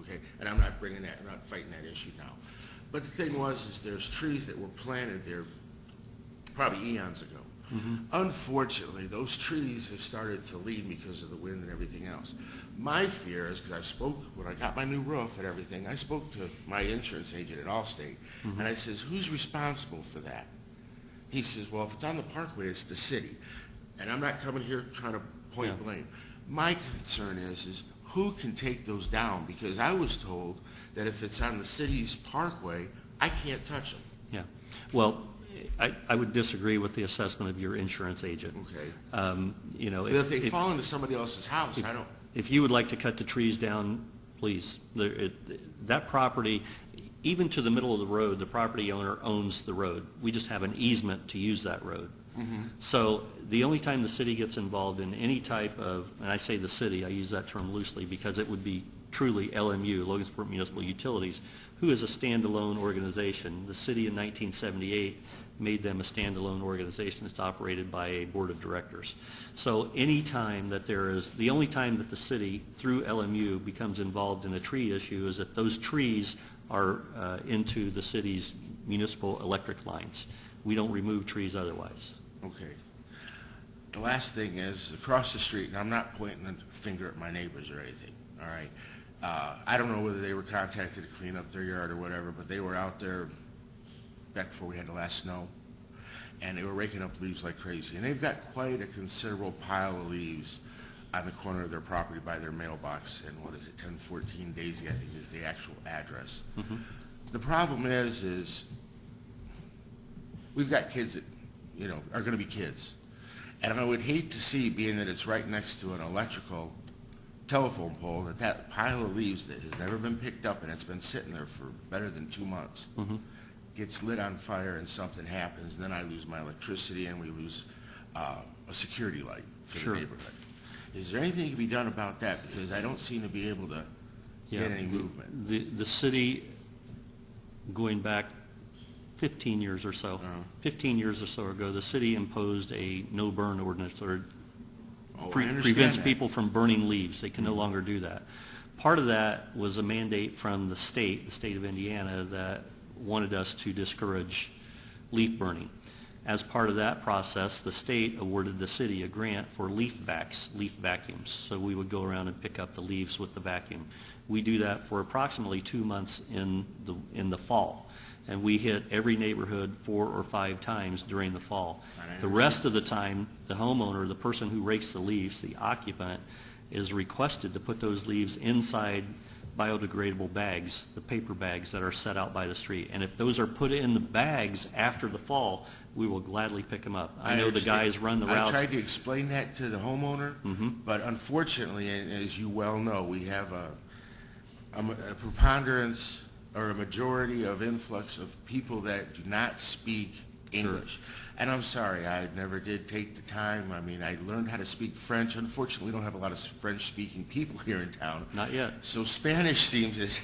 okay? And I'm not fighting that issue now. But the thing is there's trees that were planted there probably eons ago. Unfortunately, those trees have started to lean because of the wind and everything else. My fear is, because when I got my new roof and everything, I spoke to my insurance agent at Allstate, and I says, who's responsible for that? He says, well, if it's on the parkway, it's the city. And I'm not coming here trying to point blame. My concern is who can take those down? Because I was told that if it's on the city's parkway, I can't touch them. Yeah. Well, I would disagree with the assessment of your insurance agent. Okay. You know, But if they fall into somebody else's house, I don't... If you would like to cut the trees down, please. That property, even to the middle of the road, the property owner owns the road. We just have an easement to use that road. So the only time the city gets involved in any type of, and I say the city, I use that term loosely because it would be truly LMU, Logansport Municipal Utilities, who is a standalone organization. The city in 1978 made them a standalone organization that's operated by a board of directors. So any time that the only time that the city, through LMU, becomes involved in a tree issue is if those trees are into the city's municipal electric lines. We don't remove trees otherwise. Okay. The last thing is, across the street, and I'm not pointing a finger at my neighbors or anything, all right? I don't know whether they were contacted to clean up their yard or whatever, but they were out there back before we had the last snow, and they were raking up leaves like crazy. And they've got quite a considerable pile of leaves on the corner of their property by their mailbox, and 1014 Daisy, I think is the actual address. Mm-hmm. The problem is we've got kids that, are going to be kids. And I would hate to see, being that it's right next to an electrical telephone pole, that pile of leaves that has never been picked up and it's been sitting there for better than 2 months gets lit on fire and something happens, and then I lose my electricity and we lose a security light for the neighborhood. Is there anything that can be done about that? Because I don't seem to be able to get any movement. The city, going back 15 years or so, 15 years or so ago, the city imposed a no-burn ordinance that prevents people from burning leaves. They can no longer do that. Part of that was a mandate from the state of Indiana, that wanted us to discourage leaf burning. As part of that process, the state awarded the city a grant for leaf vacuums. So we would go around and pick up the leaves with the vacuum. We do that for approximately 2 months in the fall. And we hit every neighborhood 4 or 5 times during the fall. The rest of the time, the homeowner, the person who rakes the leaves, the occupant, is requested to put those leaves inside biodegradable bags, the paper bags that are set out by the street. And if those are put in the bags after the fall, we will gladly pick them up. I know the guys run the routes. I tried to explain that to the homeowner, but unfortunately, and as you well know, we have a preponderance or a majority of influx of people that do not speak English. And I'm sorry, I never did take the time. I mean, I learned how to speak French. Unfortunately, we don't have a lot of French-speaking people here in town. Not yet. So Spanish seems, as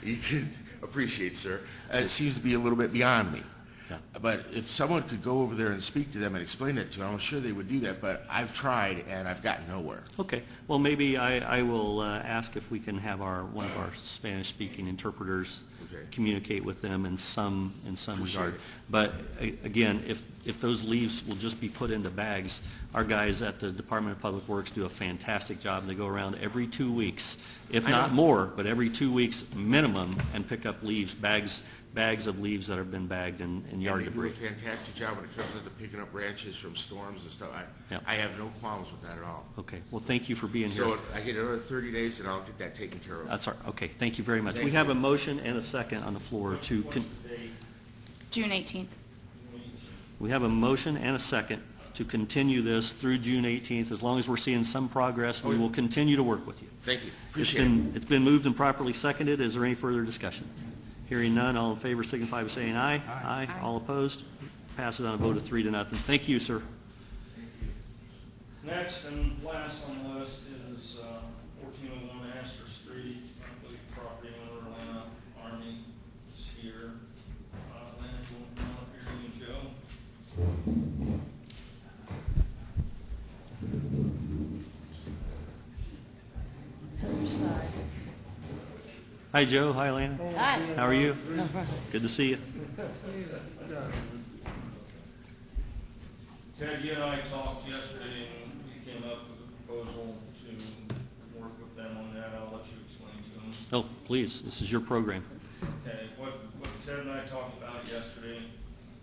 you can appreciate, sir, it seems to be a little bit beyond me. Yeah. But if someone could go over there and speak to them and explain it to them, I'm sure they would do that. But I've tried, and I've gotten nowhere. Okay. Well, maybe I will ask if we can have one of our Spanish-speaking interpreters communicate with them in some regard. But again, if those leaves will just be put into bags, our guys at the Department of Public Works do a fantastic job. They go around every 2 weeks, if not more, but every 2 weeks minimum, and pick up leaves, bags of leaves that have been bagged in yard debris. They do a fantastic job when it comes into picking up branches from storms and stuff. I have no qualms with that at all. Okay. Well, thank you for being here. So I get another 30 days and I'll get that taken care of. That's all right. Okay. Thank you very much. We have a motion and a second on the floor to... June 18th. We have a motion and a second to continue this through June 18th. As long as we're seeing some progress, we will continue to work with you. Thank you. Appreciate it. It's been moved and properly seconded. Is there any further discussion? Hearing none, all in favor signify by saying aye. Aye. All opposed? Passes on a vote of 3-0. Thank you, sir. Next and last on the list is 1401 Astor Street. I believe property owner Atlanta Army is here. Atlanta, you want to come up here, you and Joe? Hi, Joe. Hi, Lana. Hi. How are you? Good to see you. Ted, you and I talked yesterday, and you came up with a proposal to work with them on that. I'll let you explain to them. Oh, please. This is your program. Okay, what Ted and I talked about yesterday,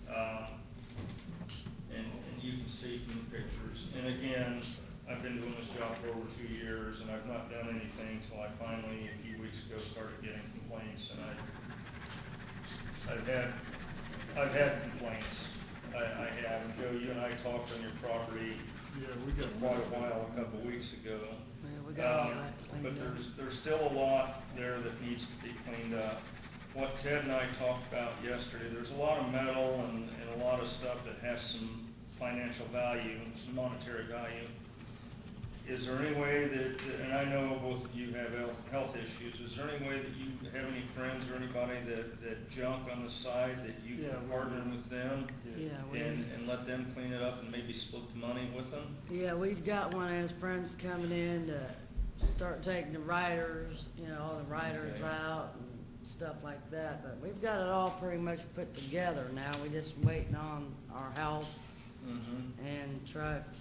and you can see from the pictures. And again, I've been doing this job for over 2 years, and I've not done anything until I finally, a few weeks ago, started getting complaints. And I've had complaints. I have. And Joe, you and I talked on your property quite a while, a couple of weeks ago. But there's still a lot there that needs to be cleaned up. What Ted and I talked about yesterday, there's a lot of metal and a lot of stuff that has some financial value, some monetary value. is there any way that, and I know both of you have health issues, is there any way that you have any friends or anybody that junk on the side that you can partner with them? And let them clean it up and maybe split the money with them? Yeah, we've got one of his friends coming in to start taking the riders, all the riders out and stuff like that. But we've got it all pretty much put together now. We're just waiting on our house and trucks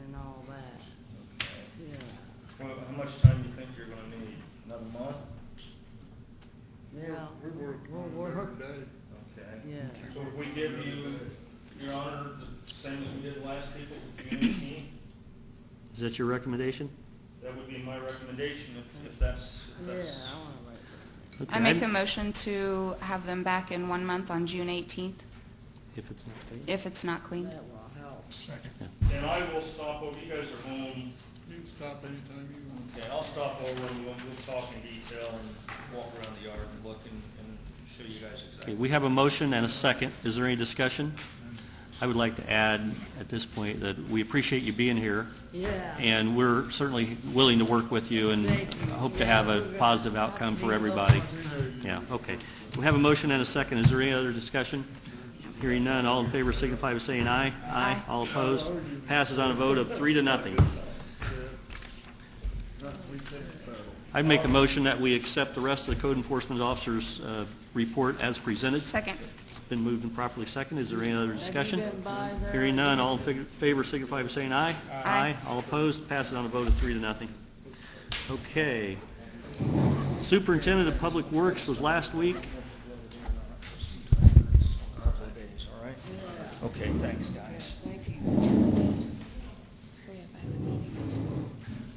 and all that. Okay. Yeah. Well, how much time do you think you're gonna need? Another month? Yeah. We're working every day. Okay. Yeah. So if we give you, Your Honor, the same as we did last week with June 18th, Is that your recommendation? that would be my recommendation if that's. Yeah, I want to write this. Okay, I make a motion to have them back in 1 month on June 18th, If it's not clean? if it's not clean. That will help. Second. And I will stop over, you guys are home. You can stop anytime you want. Okay, I'll stop over and we'll talk in detail and walk around the yard and look and show you guys Okay, exactly. we have a motion and a second. Is there any discussion? I would like to add at this point that we appreciate you being here, Yeah. and we're certainly willing to work with you and Thank you. hope to Yeah, have a we're gonna positive have outcome to for be a little everybody. more- Yeah, okay. We have a motion and a second. Is there any other discussion? Hearing none, all in favor signify by saying aye. Aye. All opposed? Passes on a vote of 3-0. We take the saddle. I'd make a motion that we accept the rest of the code enforcement officer's report as presented. Second. It's been moved and properly seconded. Is there any other discussion? Have you been by there? Hearing none, all in favor signify by saying aye. Aye. All opposed? Passes on a vote of 3-0. Okay. Superintendent of Public Works was last week. All right? Okay, thanks, guys. Thank you. Hurry up, I have a meeting.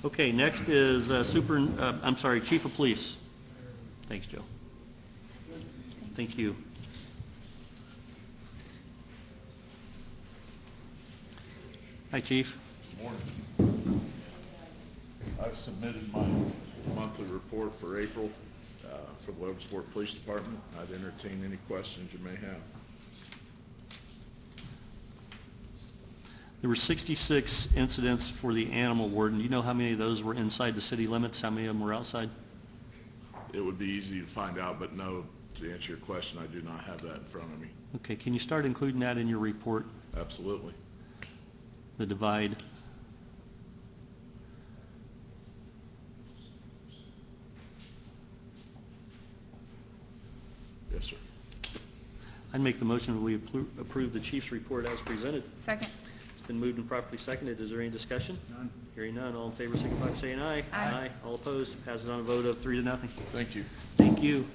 Okay, next is Chief of Police. Thanks, Joe. Thank you. Hi, Chief. Morning. I've submitted my monthly report for April for the Logansport Police Department. I'd entertain any questions you may have. There were 66 incidents for the animal warden. Do you know how many of those were inside the city limits? How many of them were outside? It would be easy to find out, but no, to answer your question, I do not have that in front of me. Okay, can you start including that in your report, Absolutely. the divide? Yes, sir. I'd make the motion that we approve the chief's report as presented. Second. It's been moved and properly seconded. Is there any discussion? None. Hearing none, all in favor signify by saying aye. Aye. All opposed? Passes on a vote of 3-0. Thank you. Thank you.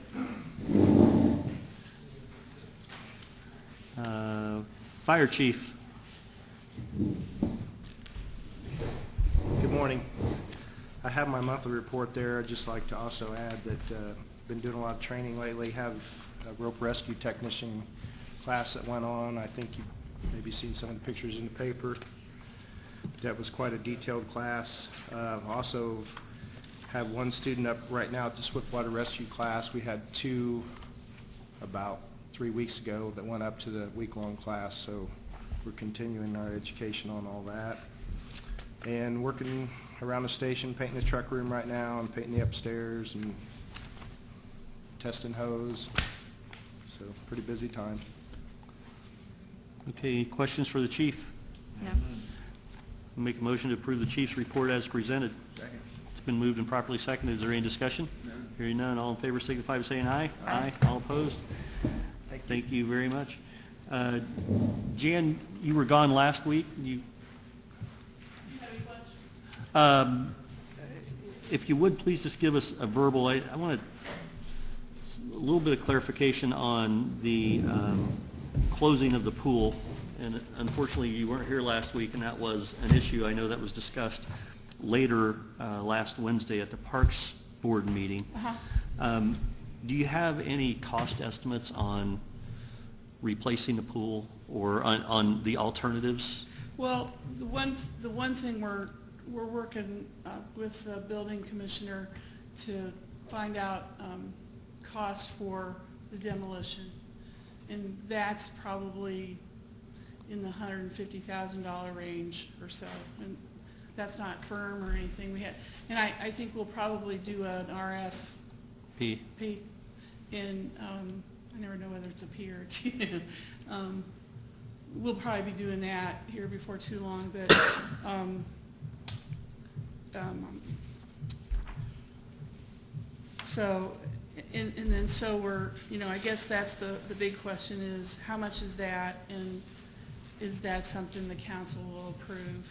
Fire Chief. Good morning. I have my monthly report there. I'd just like to also add that been doing a lot of training lately. Have a rope rescue technician class that went on. I think you've maybe seen some of the pictures in the paper. That was quite a detailed class. Also have one student up right now at the Swiftwater Rescue class. We had two about 3 weeks ago that went up to the week-long class, so we're continuing our education on all that. And working around the station, painting the truck room right now, and painting the upstairs, and testing hose. So pretty busy time. Okay, questions for the chief? No. Make a motion to approve the chief's report as presented. Second. It's been moved and properly seconded. Is there any discussion? None. Hearing none, all in favor signify by saying aye. Aye. All opposed? Thank you very much. Jan, you were gone last week. If you would, please just give us a verbal. I want a little bit of clarification on the closing of the pool. And unfortunately, you weren't here last week, and that was an issue. I know that was discussed later last Wednesday at the Parks Board meeting. Do you have any cost estimates on replacing the pool or on the alternatives? Well, the one thing we're working with the building commissioner to find out costs for the demolition, and that's probably in the $150,000 range or so. And that's not firm or anything. And I think we'll probably do an RFP. And I never know whether it's a P or a Q. We'll probably be doing that here before too long, but so, and then so we're, I guess that's the big question is, how much is that, and is that something the council will approve?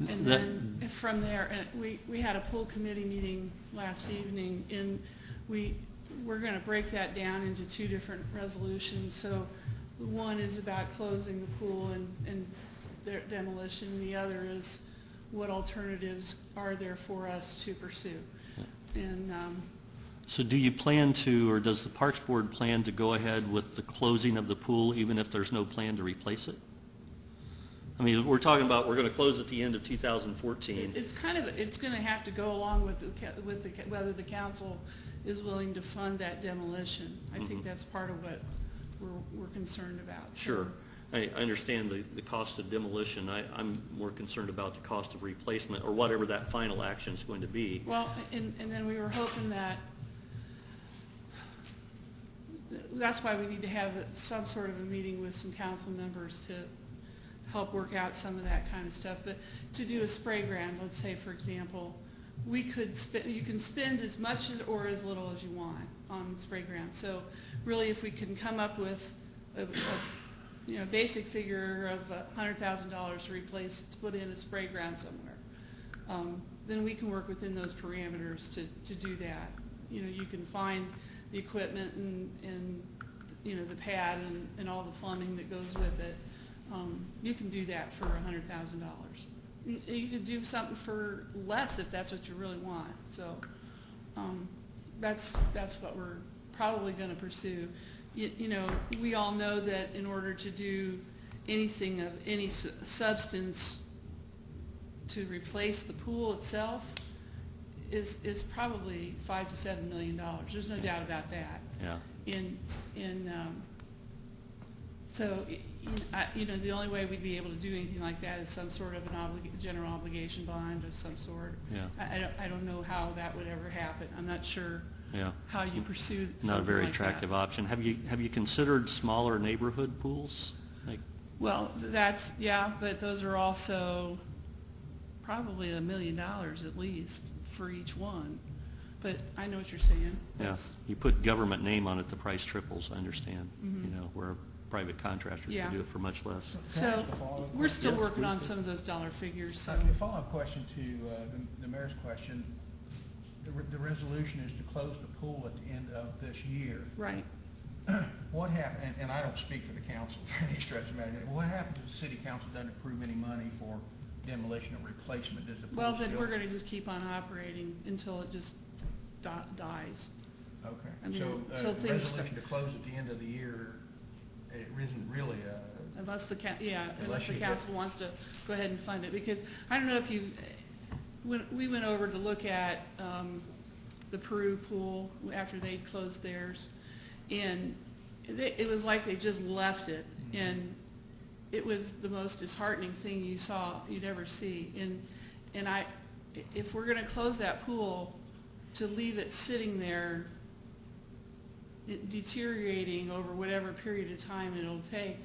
And then from there, and we had a pool committee meeting last evening, and we're going to break that down into two different resolutions. So one is about closing the pool and their demolition, and the other is what alternatives are there for us to pursue. And so do you plan to, or does the Parks Board plan to go ahead with the closing of the pool even if there's no plan to replace it? I mean, we're talking about we're going to close at the end of 2014. It's going to have to go along with whether the council is willing to fund that demolition. I think that's part of what we're concerned about. Sure. I understand the cost of demolition. I'm more concerned about the cost of replacement, or whatever that final action is going to be. Well, and then we were hoping that's why we need to have some sort of a meeting with some council members to help work out some of that kind of stuff. But to do a spray ground, let's say, for example, you can spend as much or as little as you want on spray ground. So really, if we can come up with a basic figure of $100,000 to put in a spray ground somewhere, then we can work within those parameters to do that. You can find the equipment and the pad and all the plumbing that goes with it. You can do that for $100,000. You could do something for less if that's what you really want. So that's what we're probably going to pursue. We all know that in order to do anything of any substance to replace the pool itself is probably $5 to $7 million. There's no doubt about that. Yeah. So the only way we'd be able to do anything like that is some sort of general obligation bond of some sort. Yeah. I don't know how that would ever happen. I'm not sure. Yeah. How you pursue not a very like attractive that. option. Have you considered smaller neighborhood pools? Well, but those are also probably $1 million at least for each one. But I know what you're saying. Yeah. You put government name on it, the price triples. I understand. Where a private contractor could do it for much less. So we're still working on some of those dollar figures. So. A follow-up question to the mayor's question. The resolution is to close the pool at the end of this year. Right. What happened, and I don't speak for the council for any stretch of the matter, what happened if the city council doesn't approve any money for demolition or replacement? Does the pool Well, then still... we're going to just keep on operating until it just dies. Okay. I mean, so the resolution to close at the end of the year, it isn't really a... Unless the council wants to go ahead and fund it. Because I don't know if when we went over to look at the Peru pool after they'd closed theirs, and it was like they just left it, and it was the most disheartening thing you'd ever see. And if we're going to close that pool, to leave it sitting there deteriorating over whatever period of time it'll take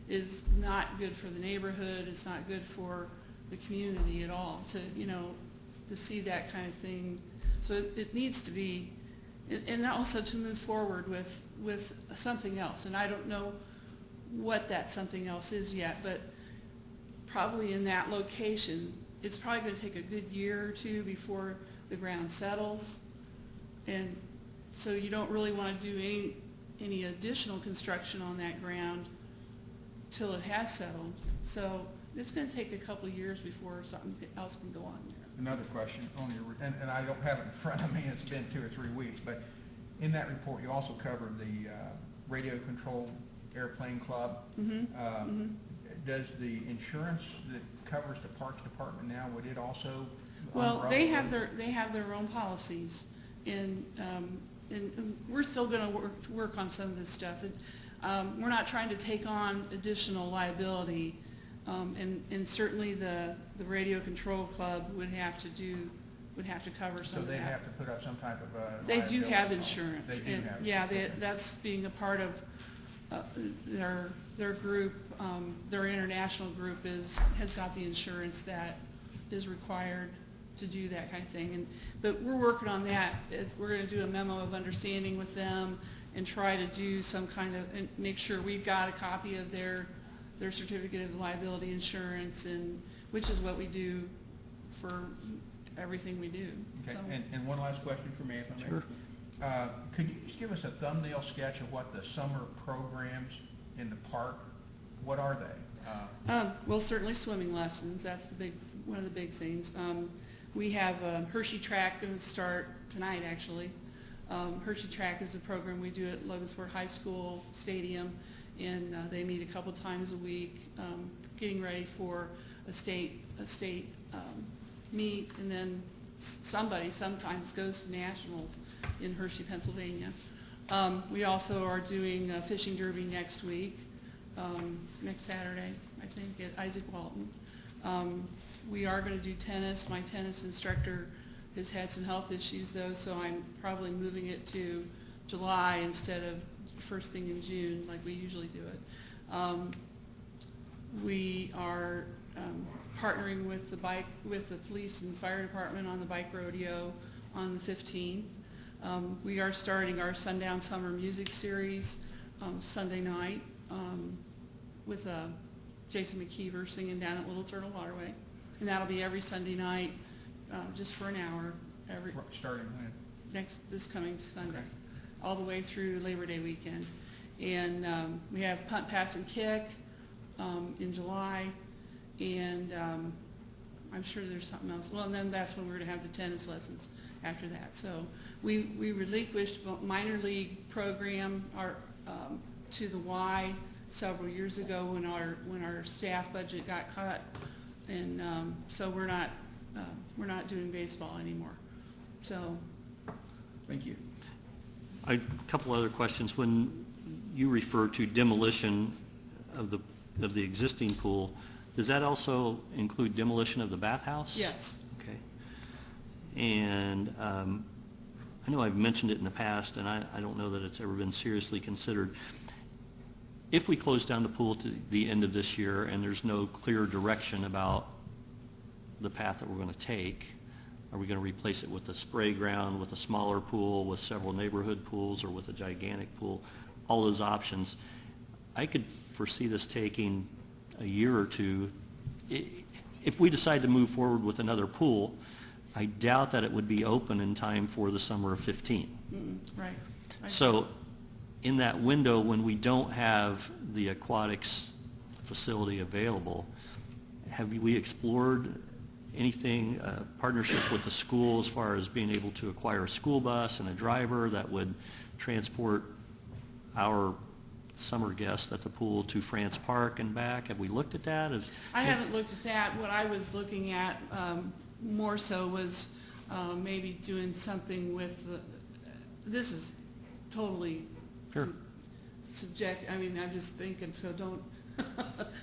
is not good for the neighborhood. It's not good for the community at all to see that kind of thing. So it needs to be, and also to move forward with something else. And I don't know what that something else is yet, but probably in that location, it's probably going to take a good year or two before the ground settles. And so you don't really want to do any additional construction on that ground till it has settled. So it's going to take a couple of years before something else can go on there. Another question, and I don't have it in front of me, it's been 2 or 3 weeks, but in that report you also covered the radio controlled airplane club. Does the insurance that covers the Parks Department now, would it also? Well, they have their own policies, and we're still going to work on some of this stuff. We're not trying to take on additional liability And certainly the radio control club would have to cover some So of they'd that. have to put up some type of They do liability. have insurance. They do and, have. Yeah, Okay. that's being a part of their group. Their international group has got the insurance that is required to do that kind of thing. But we're working on that. We're going to do a memo of understanding with them and try to do some kind of, and make sure we've got a copy of their certificate of liability insurance, and which is what we do for everything we do. Okay, So- and one last question for me, if I may. Sure. Could you just give us a thumbnail sketch of what the summer programs in the park, what are they? Well, certainly swimming lessons. That's one of the big things. We have Hershey Track going to start tonight, actually. Hershey Track is a program we do at Logansport High School Stadium, and they meet a couple times a week, getting ready for a state meet, and then somebody sometimes goes to nationals in Hershey, Pennsylvania. We also are doing a fishing derby next week, next Saturday, I think, at Isaac Walton. We are going to do tennis. My tennis instructor has had some health issues, though, so I'm probably moving it to July instead of first thing in June like we usually do it. We are partnering with the police and fire department on the bike rodeo on the 15th. We are starting our Sundown Summer Music Series Sunday night with Jason McKeever singing down at Little Turtle Waterway. And that'll be every Sunday night, just for an hour. Starting when? This coming Sunday, Okay. all the way through Labor Day weekend. And we have Punt, Pass, and Kick in July, and I'm sure there's something else. Well, and then that's when we're going to have the tennis lessons after that. So we relinquished minor league program to the Y several years ago when our staff budget got cut, and so we're not doing baseball anymore. So. Thank you. A couple other questions. When you refer to demolition of the existing pool, does that also include demolition of the bathhouse? Yes. Okay. And I know I've mentioned it in the past, and I don't know that it's ever been seriously considered. If we close down the pool to the end of this year and there's no clear direction about the path that we're going to take, are we going to replace it with a spray ground, with a smaller pool, with several neighborhood pools, or with a gigantic pool? All those options. I could foresee this taking a year or two. If we decide to move forward with another pool, I doubt that it would be open in time for the summer of 15. Right. So in that window, when we don't have the aquatics facility available, have we explored anything, partnership with the school as far as being able to acquire a school bus and a driver that would transport our summer guests at the pool to France Park and back? Have we looked at that? I haven't looked at that. What I was looking at more so was maybe doing something with this is totally Sure. subject. I mean, I'm just thinking, so don't.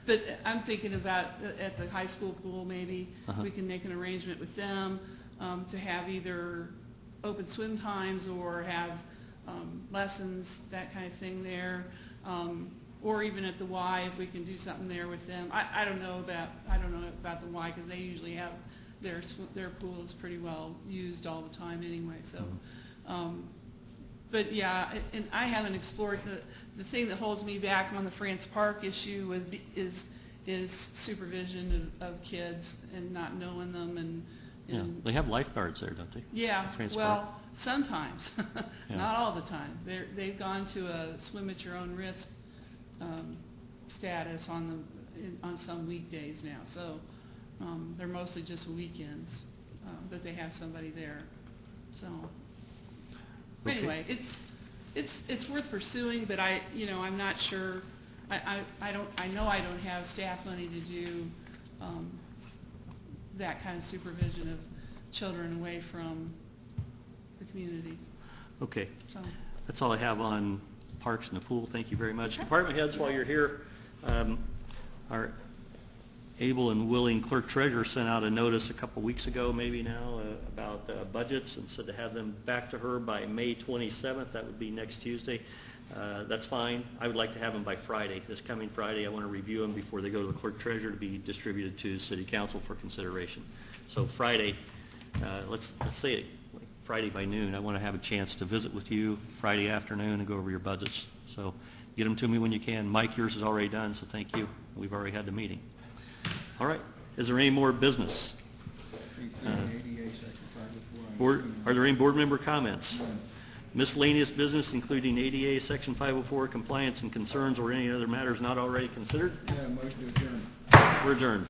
But I'm thinking about at the high school pool, maybe we can make an arrangement with them to have either open swim times or have lessons, that kind of thing there, or even at the Y if we can do something there with them. I don't know about the Y because they usually have their pool is pretty well used all the time anyway. So. But yeah, and I haven't explored the thing that holds me back on the France Park issue is supervision of kids and not knowing them and Yeah, they have lifeguards there, don't they? Yeah, France well, Park. sometimes, Yeah. not all the time. They've gone to a swim at your own risk status on some weekdays now. So they're mostly just weekends that they have somebody there. So. Okay. Anyway, it's worth pursuing, but I'm not sure. I know I don't have staff money to do that kind of supervision of children away from the community. Okay. So. That's all I have on parks and the pool. Thank you very much. Okay. Department heads, while you're here, our able and willing clerk treasurer sent out a notice a couple weeks ago, maybe now, about budgets, and said to have them back to her by May 27th. That would be next Tuesday. That's fine. I would like to have them by Friday, this coming Friday. I want to review them before they go to the clerk treasurer to be distributed to city council for consideration. So Friday, let's say it like Friday by noon. I want to have a chance to visit with you Friday afternoon and go over your budgets. So get them to me when you can. Mike, yours is already done, so thank you. We've already had the meeting. All right. Is there any more business? Are there any board member comments? Miscellaneous business, including ADA Section 504 compliance and concerns or any other matters not already considered? Yeah, motion to adjourn. We're adjourned.